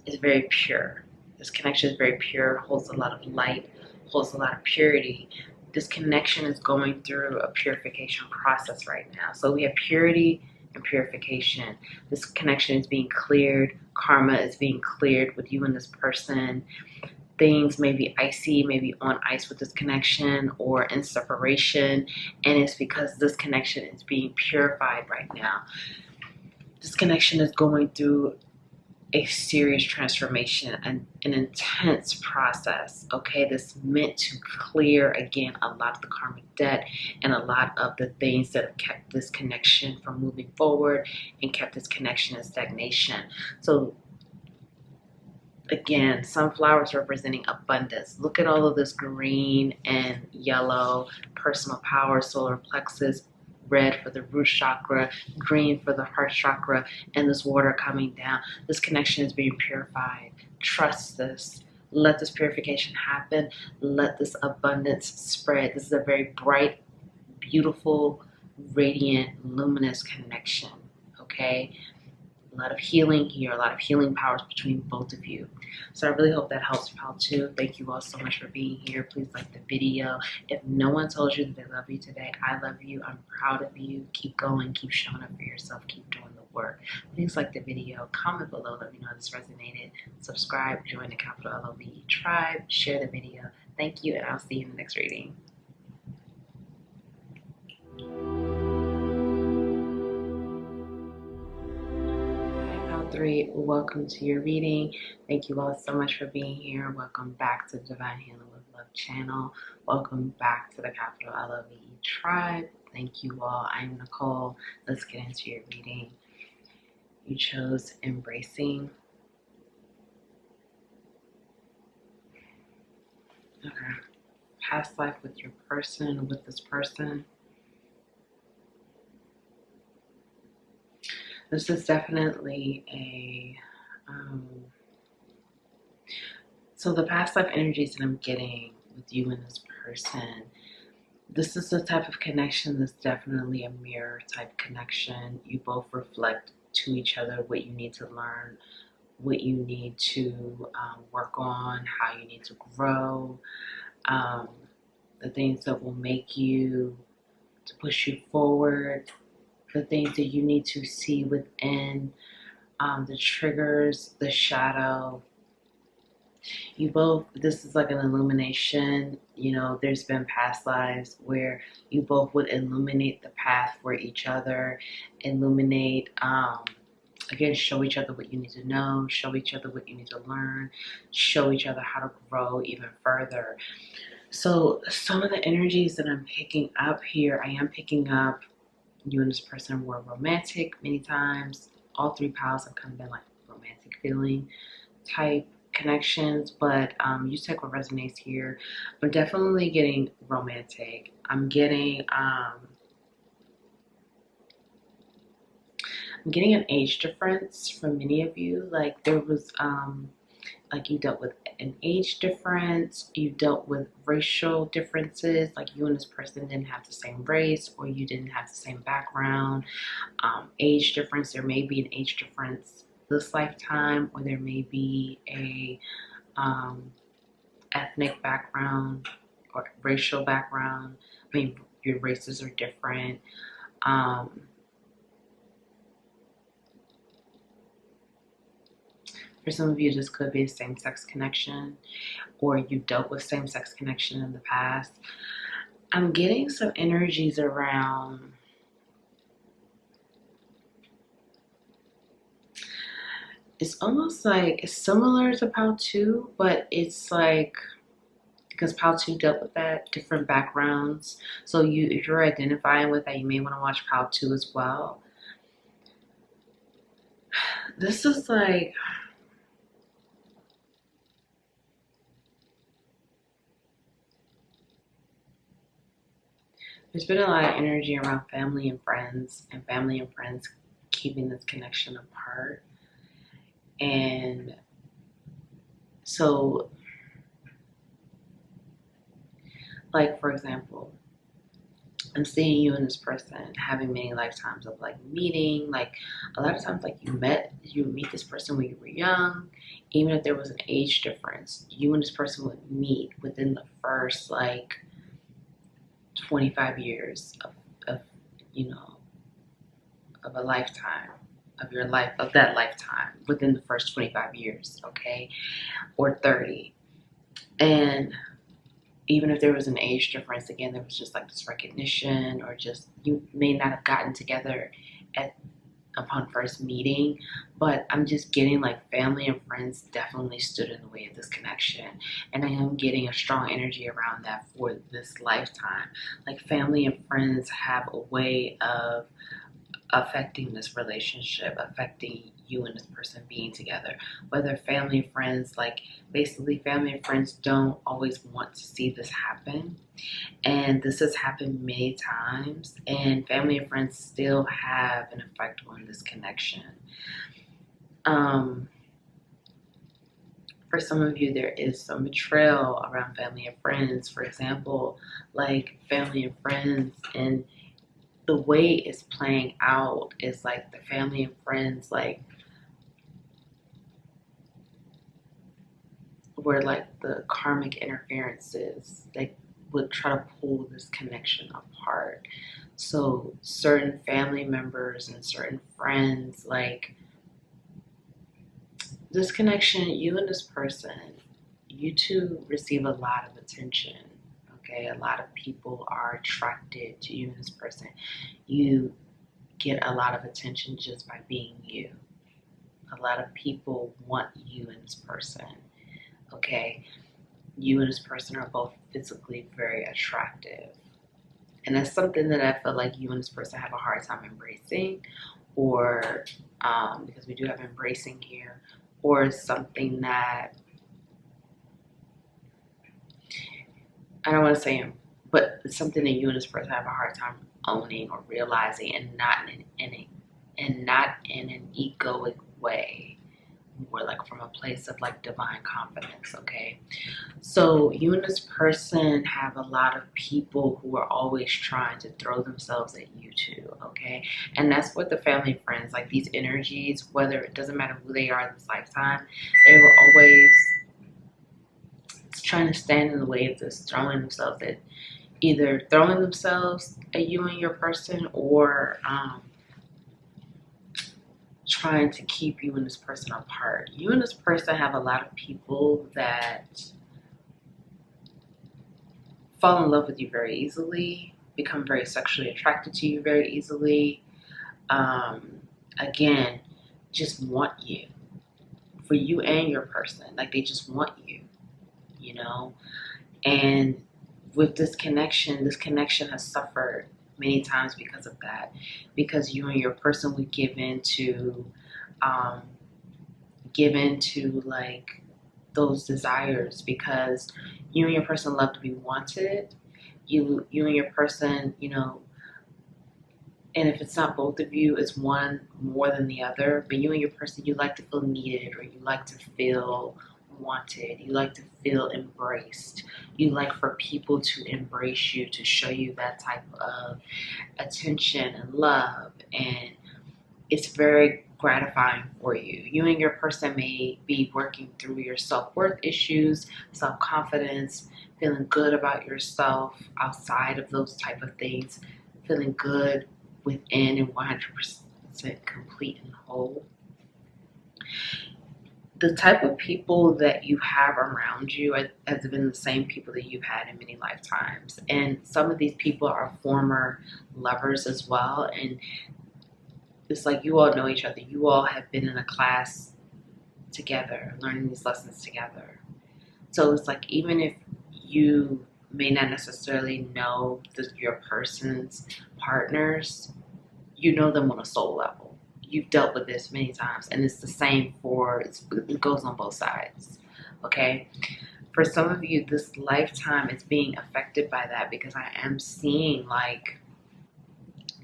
is very pure. This connection is very pure, holds a lot of light, holds a lot of purity. This connection is going through a purification process right now. So we have purity and purification. This connection is being cleared. Karma is being cleared with you and this person. Things may be icy, maybe on ice with this connection, or in separation. And it's because this connection is being purified right now. This connection is going through a serious transformation, an intense process, okay? That's meant to clear, again, a lot of the karmic debt and a lot of the things that have kept this connection from moving forward and kept this connection in stagnation. So again, sunflowers representing abundance. Look at all of this green and yellow, personal power, solar plexus, red for the root chakra, green for the heart chakra, and this water coming down. This connection is being purified. Trust this. Let this purification happen. Let this abundance spread. This is a very bright, beautiful, radiant, luminous connection, okay? A lot of healing here, a lot of healing powers between both of you. So I really hope that helps you out too. Thank you all so much for being here. Please like the video. If no one told you that they love you today, I love you. I'm proud of you. Keep going. Keep showing up for yourself. Keep doing the work. Please like the video. Comment below. Let me know if this resonated. Subscribe. Join the Capital LOVE tribe. Share the video. Thank you, and I'll see you in the next reading. 3, welcome to your reading. Thank you all so much for being here. Welcome back to the Divine Healing with Love channel. Welcome back to the Capital LOVE tribe. Thank you all. I'm Nicole. Let's get into your reading. You chose embracing. Okay. Past life with your person, with this person. This is definitely so the past life energies that I'm getting with you and this person, this is the type of connection that's definitely a mirror type connection. You both reflect to each other what you need to learn, what you need to work on, how you need to grow, the things that will make you, to push you forward, the things that you need to see within, the triggers, the shadow. You both, this is like an illumination. There's been past lives where you both would illuminate the path for each other, illuminate, again, show each other what you need to know, show each other what you need to learn, show each other how to grow even further. So some of the energies that I'm picking up here, I am picking up you and this person were romantic many times. All 3 piles have kind of been like romantic feeling type connections, but you take what resonates here. I'm definitely getting romantic. I'm getting an age difference for many of you. Like there was like you dealt with an age difference, you dealt with racial differences, like you and this person didn't have the same race, or you didn't have the same background. Age difference, there may be an age difference this lifetime, or there may be a ethnic background or racial background. I mean, your races are different. For some of you, this could be a same-sex connection, or you dealt with same-sex connection in the past. I'm getting some energies around it's almost like it's similar to Pal 2, but it's like because Pal 2 dealt with that, different backgrounds. So if you're identifying with that, you may want to watch Pal 2 as well. This is like there's been a lot of energy around family and friends keeping this connection apart. And so, like, for example, I'm seeing you and this person having many lifetimes of like meeting. Like, a lot of times, like, you meet this person when you were young, even if there was an age difference, you and this person would meet within the first like 25 years of you know, of a lifetime of your life, of that lifetime within the first 25 years, okay, or 30. And even if there was an age difference, again, there was just like this recognition, or just you may not have gotten together at upon first meeting, but I'm just getting like family and friends definitely stood in the way of this connection. And I am getting a strong energy around that for this lifetime. Like, family and friends have a way of affecting this relationship, affecting you and this person being together. Whether family and friends, like, basically family and friends don't always want to see this happen. And this has happened many times, and family and friends still have an effect on this connection. For some of you, there is some betrayal around family and friends. For example, like family and friends, and the way it's playing out is like the family and friends, like, where like the karmic interferences, they would try to pull this connection apart. So certain family members and certain friends, like, this connection, you and this person, you two receive a lot of attention. Okay, a lot of people are attracted to you and this person. You get a lot of attention just by being you. A lot of people want you and this person. Okay, you and this person are both physically very attractive. And that's something that I feel like you and this person have a hard time embracing, or because we do have embracing here, or something that I don't want to say, but it's something that you and this person have a hard time owning or realizing, and not in an egoic way, more like from a place of like divine confidence. Okay, so you and this person have a lot of people who are always trying to throw themselves at you too. Okay, and that's what the family friends, like, these energies, whether it doesn't matter who they are in this lifetime, they were always trying to stand in the way of this, either throwing themselves at you and your person, or trying to keep you and this person apart. You and this person have a lot of people that fall in love with you very easily, become very sexually attracted to you very easily. Again, just want you, for you and your person. Like, they just want you, you know? And with this connection has suffered many times because of that. Because you and your person would give into like those desires, because you and your person love to be wanted. You and your person, you know, and if it's not both of you, it's one more than the other. But you and your person, you like to feel needed, or you like to feel wanted. You like to feel embraced. You like for people to embrace you, to show you that type of attention and love. And it's very gratifying for you. You and your person may be working through your self-worth issues, self-confidence, feeling good about yourself outside of those type of things, feeling good within and 100% complete and whole. the type of people that you have around you has been the same people that you've had in many lifetimes. And some of these people are former lovers as well. And it's like you all know each other. You all have been in a class together, learning these lessons together. So it's like even if you may not necessarily know your person's partners, you know them on a soul level. You've dealt with this many times, and it's the same it goes on both sides. Okay? For some of you, this lifetime is being affected by that because I am seeing like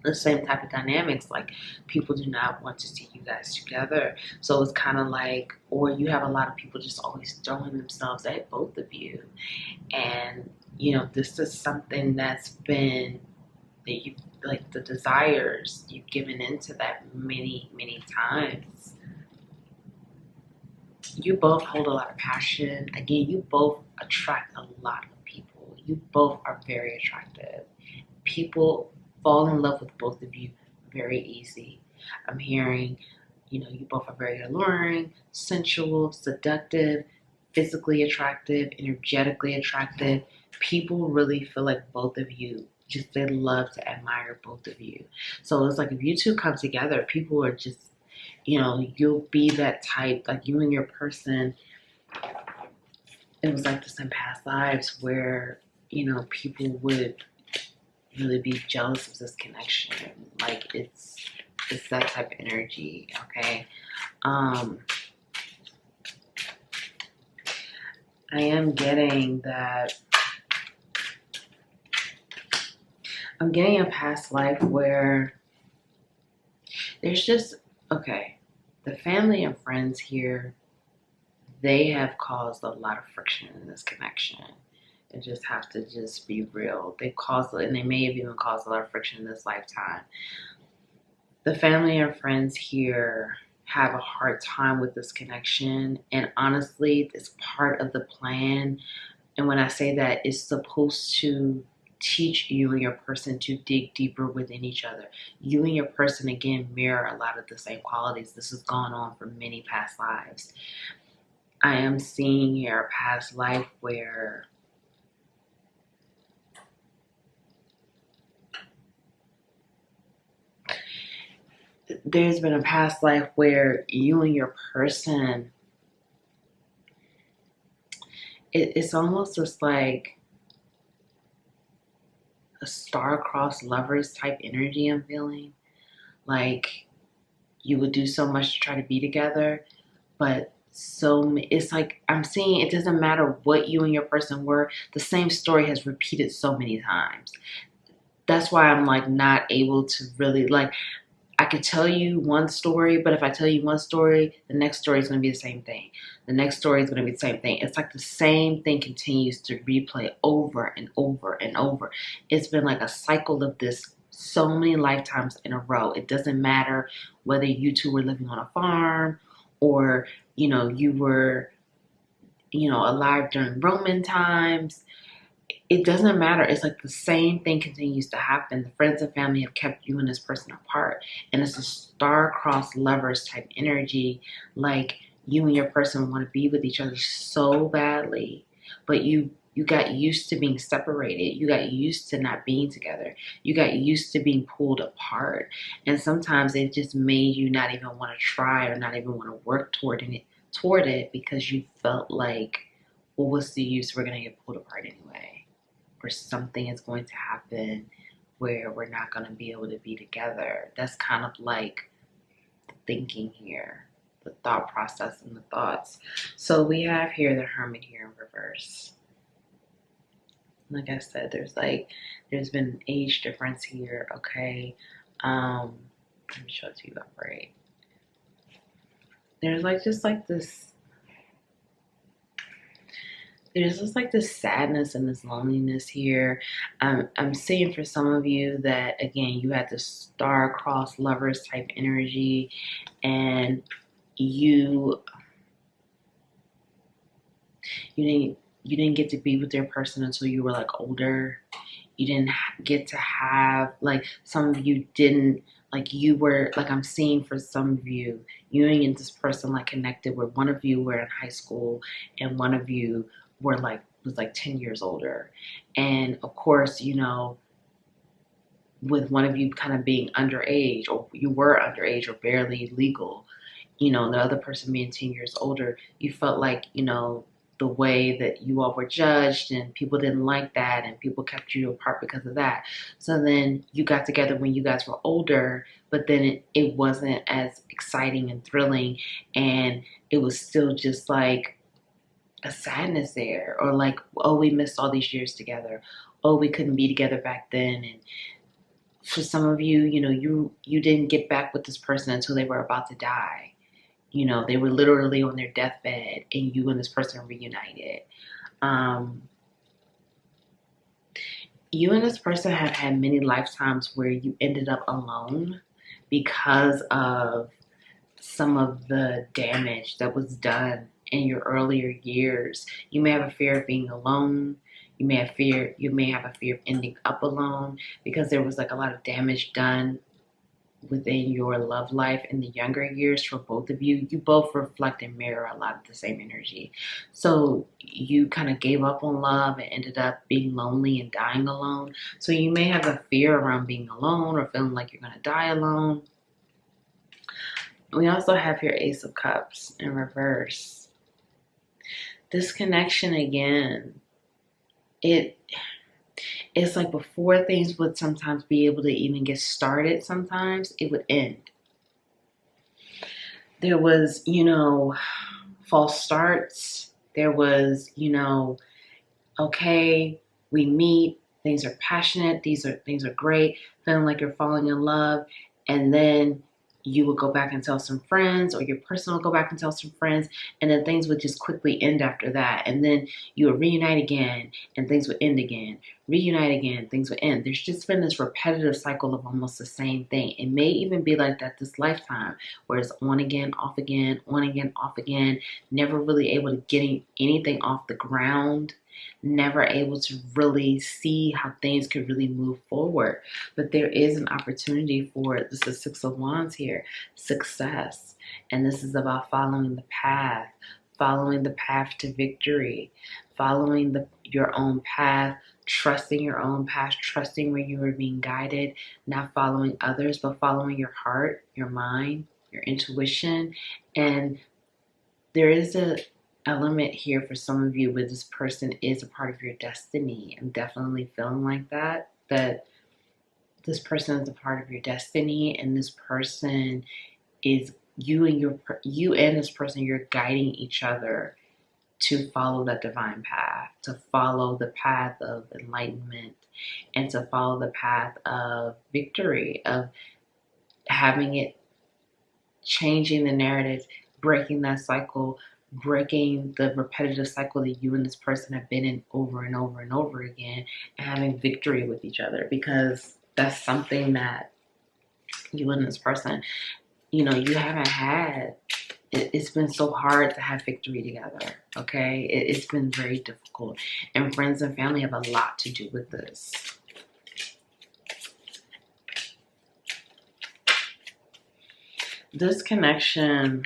the same type of dynamics. Like people do not want to see you guys together. So it's kind of like, or you have a lot of people just always throwing themselves at both of you. And, you know, this is something that's been that you like the desires you've given into that many, many times. You both hold a lot of passion. Again, you both attract a lot of people. You both are very attractive. People fall in love with both of you very easy. I'm hearing, you know, you both are very alluring, sensual, seductive, physically attractive, energetically attractive. People really feel like both of you they love to admire both of you. So it's like if you two come together, people are just, you know, you'll be that type, like you and your person. It was like this in past lives where, you know, people would really be jealous of this connection. Like it's that type of energy, okay? I am getting that. I'm getting a past life where there's just, okay, the family and friends here, they have caused a lot of friction in this connection. And just have to just be real. They've caused, and they may have even caused a lot of friction in this lifetime. The family and friends here have a hard time with this connection. And honestly, it's part of the plan. And when I say that, it's supposed to teach you and your person to dig deeper within each other. You and your person, again, mirror a lot of the same qualities. This has gone on for many past lives. I am seeing here a past life where there's been a past life where you and your person, it's almost just like a star-crossed lovers type energy I'm feeling. Like you would do so much to try to be together, but it's like I'm seeing it doesn't matter what you and your person were, the same story has repeated so many times. That's why I'm like not able to really like, I could tell you one story, but if I tell you one story, the next story is going to be the same thing. The next story is going to be the same thing. It's like the same thing continues to replay over and over and over. It's been like a cycle of this so many lifetimes in a row. It doesn't matter whether you two were living on a farm or, you know, you were, you know, alive during Roman times. It doesn't matter. It's like the same thing continues to happen. The friends and family have kept you and this person apart. And it's a star-crossed lovers type energy. Like you and your person want to be with each other so badly. But you got used to being separated. You got used to not being together. You got used to being pulled apart. And sometimes it just made you not even want to try or not even want to work toward it because you felt like, well, what's the use? We're going to get pulled apart anyway. Or something is going to happen where we're not going to be able to be together. That's kind of like the thinking here, the thought process and the thoughts. So we have here the Hermit here in reverse. Like I said, there's been an age difference here, okay? Let me show it to you upright. There's just like this sadness and this loneliness here. I'm seeing for some of you that, again, you had this star-crossed lovers type energy and you didn't get to be with your person until you were like older. You didn't get to have, like, some of you didn't like you were, like I'm seeing for some of you, you and this person like connected where one of you were in high school and one of you were like, was like 10 years older. And of course, you know, with one of you kind of being underage, or you were underage or barely legal, you know, the other person being 10 years older, you felt like, you know, the way that you all were judged and people didn't like that and people kept you apart because of that. So then you got together when you guys were older, but then it wasn't as exciting and thrilling, and it was still just like a sadness there, or like, oh, we missed all these years together. Oh, we couldn't be together back then. And for some of you, you know, you didn't get back with this person until they were about to die. You know, they were literally on their deathbed and you and this person reunited. Um, you and this person have had many lifetimes where you ended up alone because of some of the damage that was done in your earlier years. You may have a fear of being alone. You may have a fear of ending up alone because there was like a lot of damage done within your love life in the younger years for both of you. You both reflect and mirror a lot of the same energy. So you kind of gave up on love and ended up being lonely and dying alone. So you may have a fear around being alone or feeling like you're going to die alone. We also have your Ace of Cups in reverse. This connection again, it's like before things would sometimes be able to even get started, sometimes it would end. There was, you know, false starts. There was, you know, okay, we meet, things are passionate, things are great, feeling like you're falling in love, and then you would go back and tell some friends, or your person would go back and tell some friends, and then things would just quickly end after that. And then you would reunite again, and things would end again. Reunite again, things would end. There's just been this repetitive cycle of almost the same thing. It may even be like that this lifetime, where it's on again, off again, on again, off again, never really able to get anything off the ground, never able to really see how things could really move forward. But there is an opportunity for it. This is Six of Wands here, success. And this is about following the path to victory, following your own path, trusting your own path, trusting where you are being guided, not following others, but following your heart, your mind, your intuition. And there is a element here for some of you where this person is a part of your destiny. I'm definitely feeling like that this person is a part of your destiny, and this person is you and this person, you're guiding each other to follow that divine path, to follow the path of enlightenment, and to follow the path of victory, of having it, changing the narrative, breaking that cycle, breaking the repetitive cycle that you and this person have been in over and over and over again, and having victory with each other, because that's something that you and this person, you know, you haven't had. It's been so hard to have victory together, okay? It's been very difficult, and friends and family have a lot to do with this. This connection,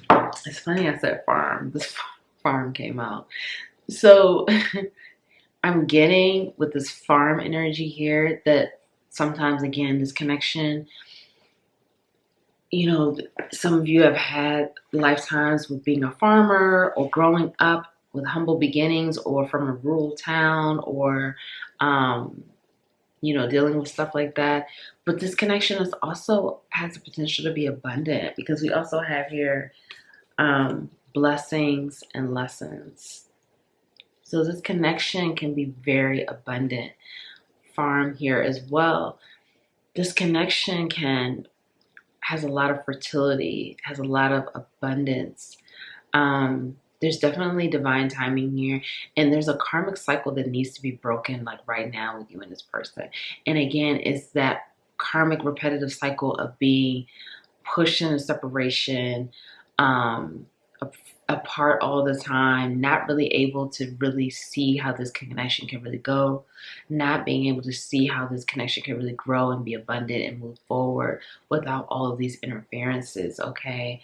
it's funny I said farm. This farm came out. So I'm getting with this farm energy here that sometimes, again, this connection, you know, some of you have had lifetimes with being a farmer or growing up with humble beginnings or from a rural town or, you know, dealing with stuff like that. But this connection is also has the potential to be abundant, because we also have here blessings and lessons. So this connection can be very abundant. Farm here as well. This connection has a lot of fertility, has a lot of abundance. There's definitely divine timing here, and there's a karmic cycle that needs to be broken, like right now with you and this person. And again, it's that karmic repetitive cycle of being pushed into separation, of apart all the time, not really able to really see how this connection can really go, not being able to see how this connection can really grow and be abundant and move forward without all of these interferences, okay?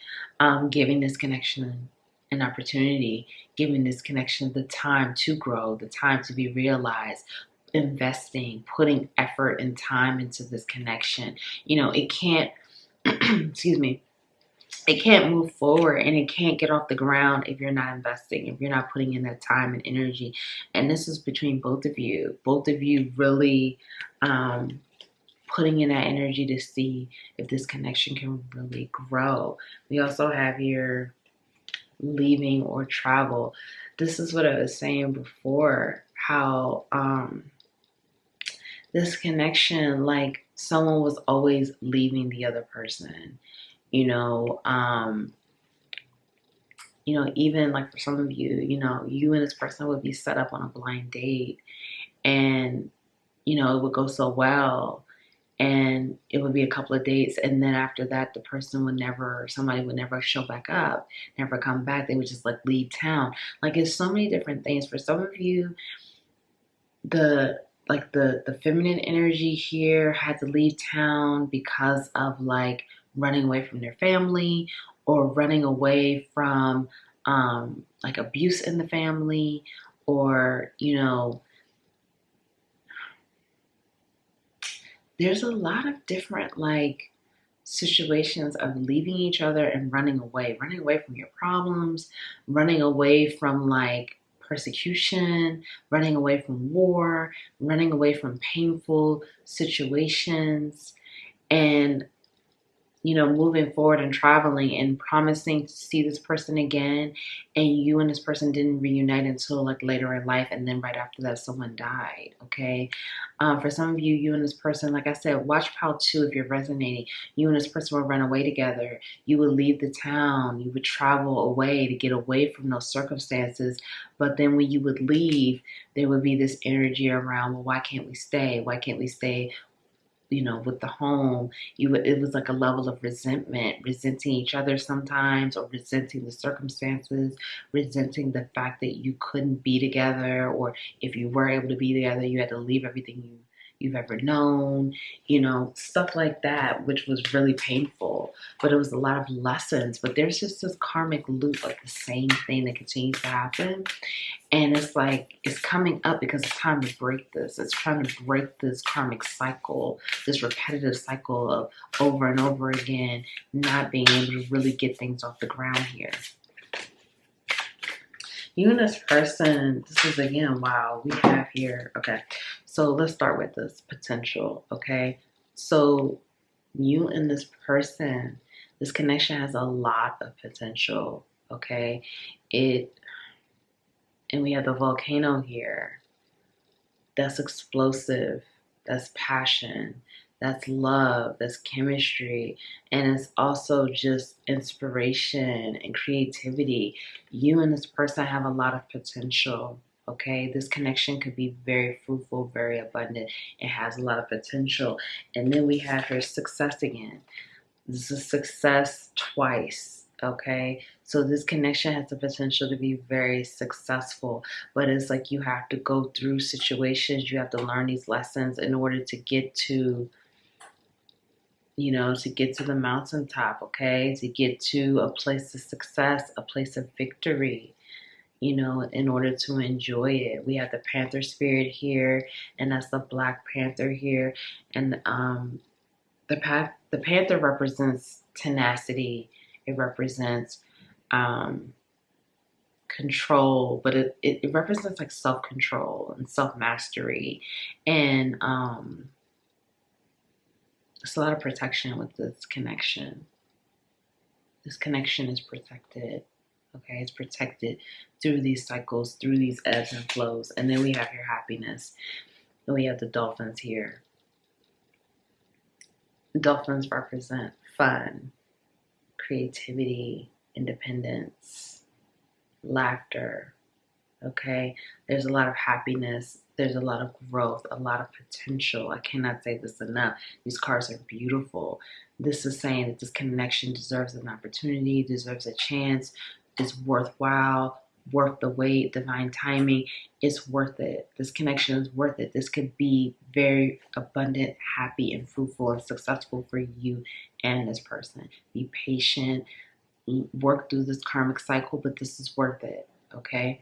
Giving this connection an opportunity, giving this connection the time to grow, the time to be realized, investing, putting effort and time into this connection. It can't, excuse me, it can't move forward and it can't get off the ground if you're not investing, if you're not putting in that time and energy. And this is between both of you really putting in that energy to see if this connection can really grow. We also have here leaving or travel. This is what I was saying before, how this connection, like someone was always leaving the other person. Even like for some of you, you and this person would be set up on a blind date, and it would go so well, and it would be a couple of dates, and then after that somebody would never show back up, never come back. They would just like leave town. Like, it's so many different things. For some of you, the feminine energy here had to leave town because of like running away from their family, or running away from like abuse in the family, or there's a lot of different like situations of leaving each other and running away from your problems, running away from like persecution, running away from war, running away from painful situations, and moving forward and traveling and promising to see this person again, and you and this person didn't reunite until like later in life, and then right after that someone died, okay? For some of you, you and this person, like I said, watch pile 2 if you're resonating. You and this person would run away together. You would leave the town. You would travel away to get away from those circumstances. But then when you would leave, there would be this energy around, well, why can't we stay? Why can't we stay with the home? It was like a level of resentment, resenting each other sometimes, or resenting the circumstances, resenting the fact that you couldn't be together, or if you were able to be together, you had to leave everything you've ever known, stuff like that, which was really painful. But it was a lot of lessons. But there's just this karmic loop, like the same thing that continues to happen. And it's like, it's coming up because it's time to break this. It's trying to break this karmic cycle, this repetitive cycle of over and over again, not being able to really get things off the ground here. You and this person, this is again, wow, we have here, okay. So let's start with this potential, okay? So you and this person, this connection has a lot of potential, okay? And we have the volcano here. That's explosive. That's passion. That's love. That's chemistry. And it's also just inspiration and creativity. You and this person have a lot of potential. Okay, this connection could be very fruitful, very abundant. It has a lot of potential. And then we have here success again. This is success twice. Okay, so this connection has the potential to be very successful, but it's like you have to go through situations, you have to learn these lessons in order to get to the mountaintop, okay, to get to a place of success, a place of victory, in order to enjoy it. We have the panther spirit here, and that's the black panther here, and the panther represents tenacity. It represents control, but it represents like self-control and self-mastery. And it's a lot of protection with this connection. This connection is protected. Okay, it's protected through these cycles, through these ebbs and flows. And then we have your happiness. And we have the dolphins here. Dolphins represent fun, creativity, independence, laughter, okay? There's a lot of happiness. There's a lot of growth, a lot of potential. I cannot say this enough. These cards are beautiful. This is saying that this connection deserves an opportunity, deserves a chance is worthwhile, worth the wait, divine timing. It's worth it. This connection is worth it. This could be very abundant, happy, and fruitful and successful for you and this person. Be patient, work through this karmic cycle, but this is worth it. Okay?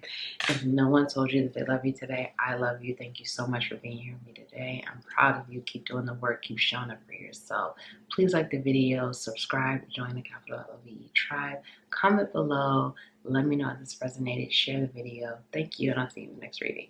If no one told you that they love you today, I love you. Thank you so much for being here with me today. I'm proud of you. Keep doing the work. Keep showing up for yourself. Please like the video, subscribe, join the capital LOVE tribe. Comment below. Let me know how this resonated. Share the video. Thank you, and I'll see you in the next reading.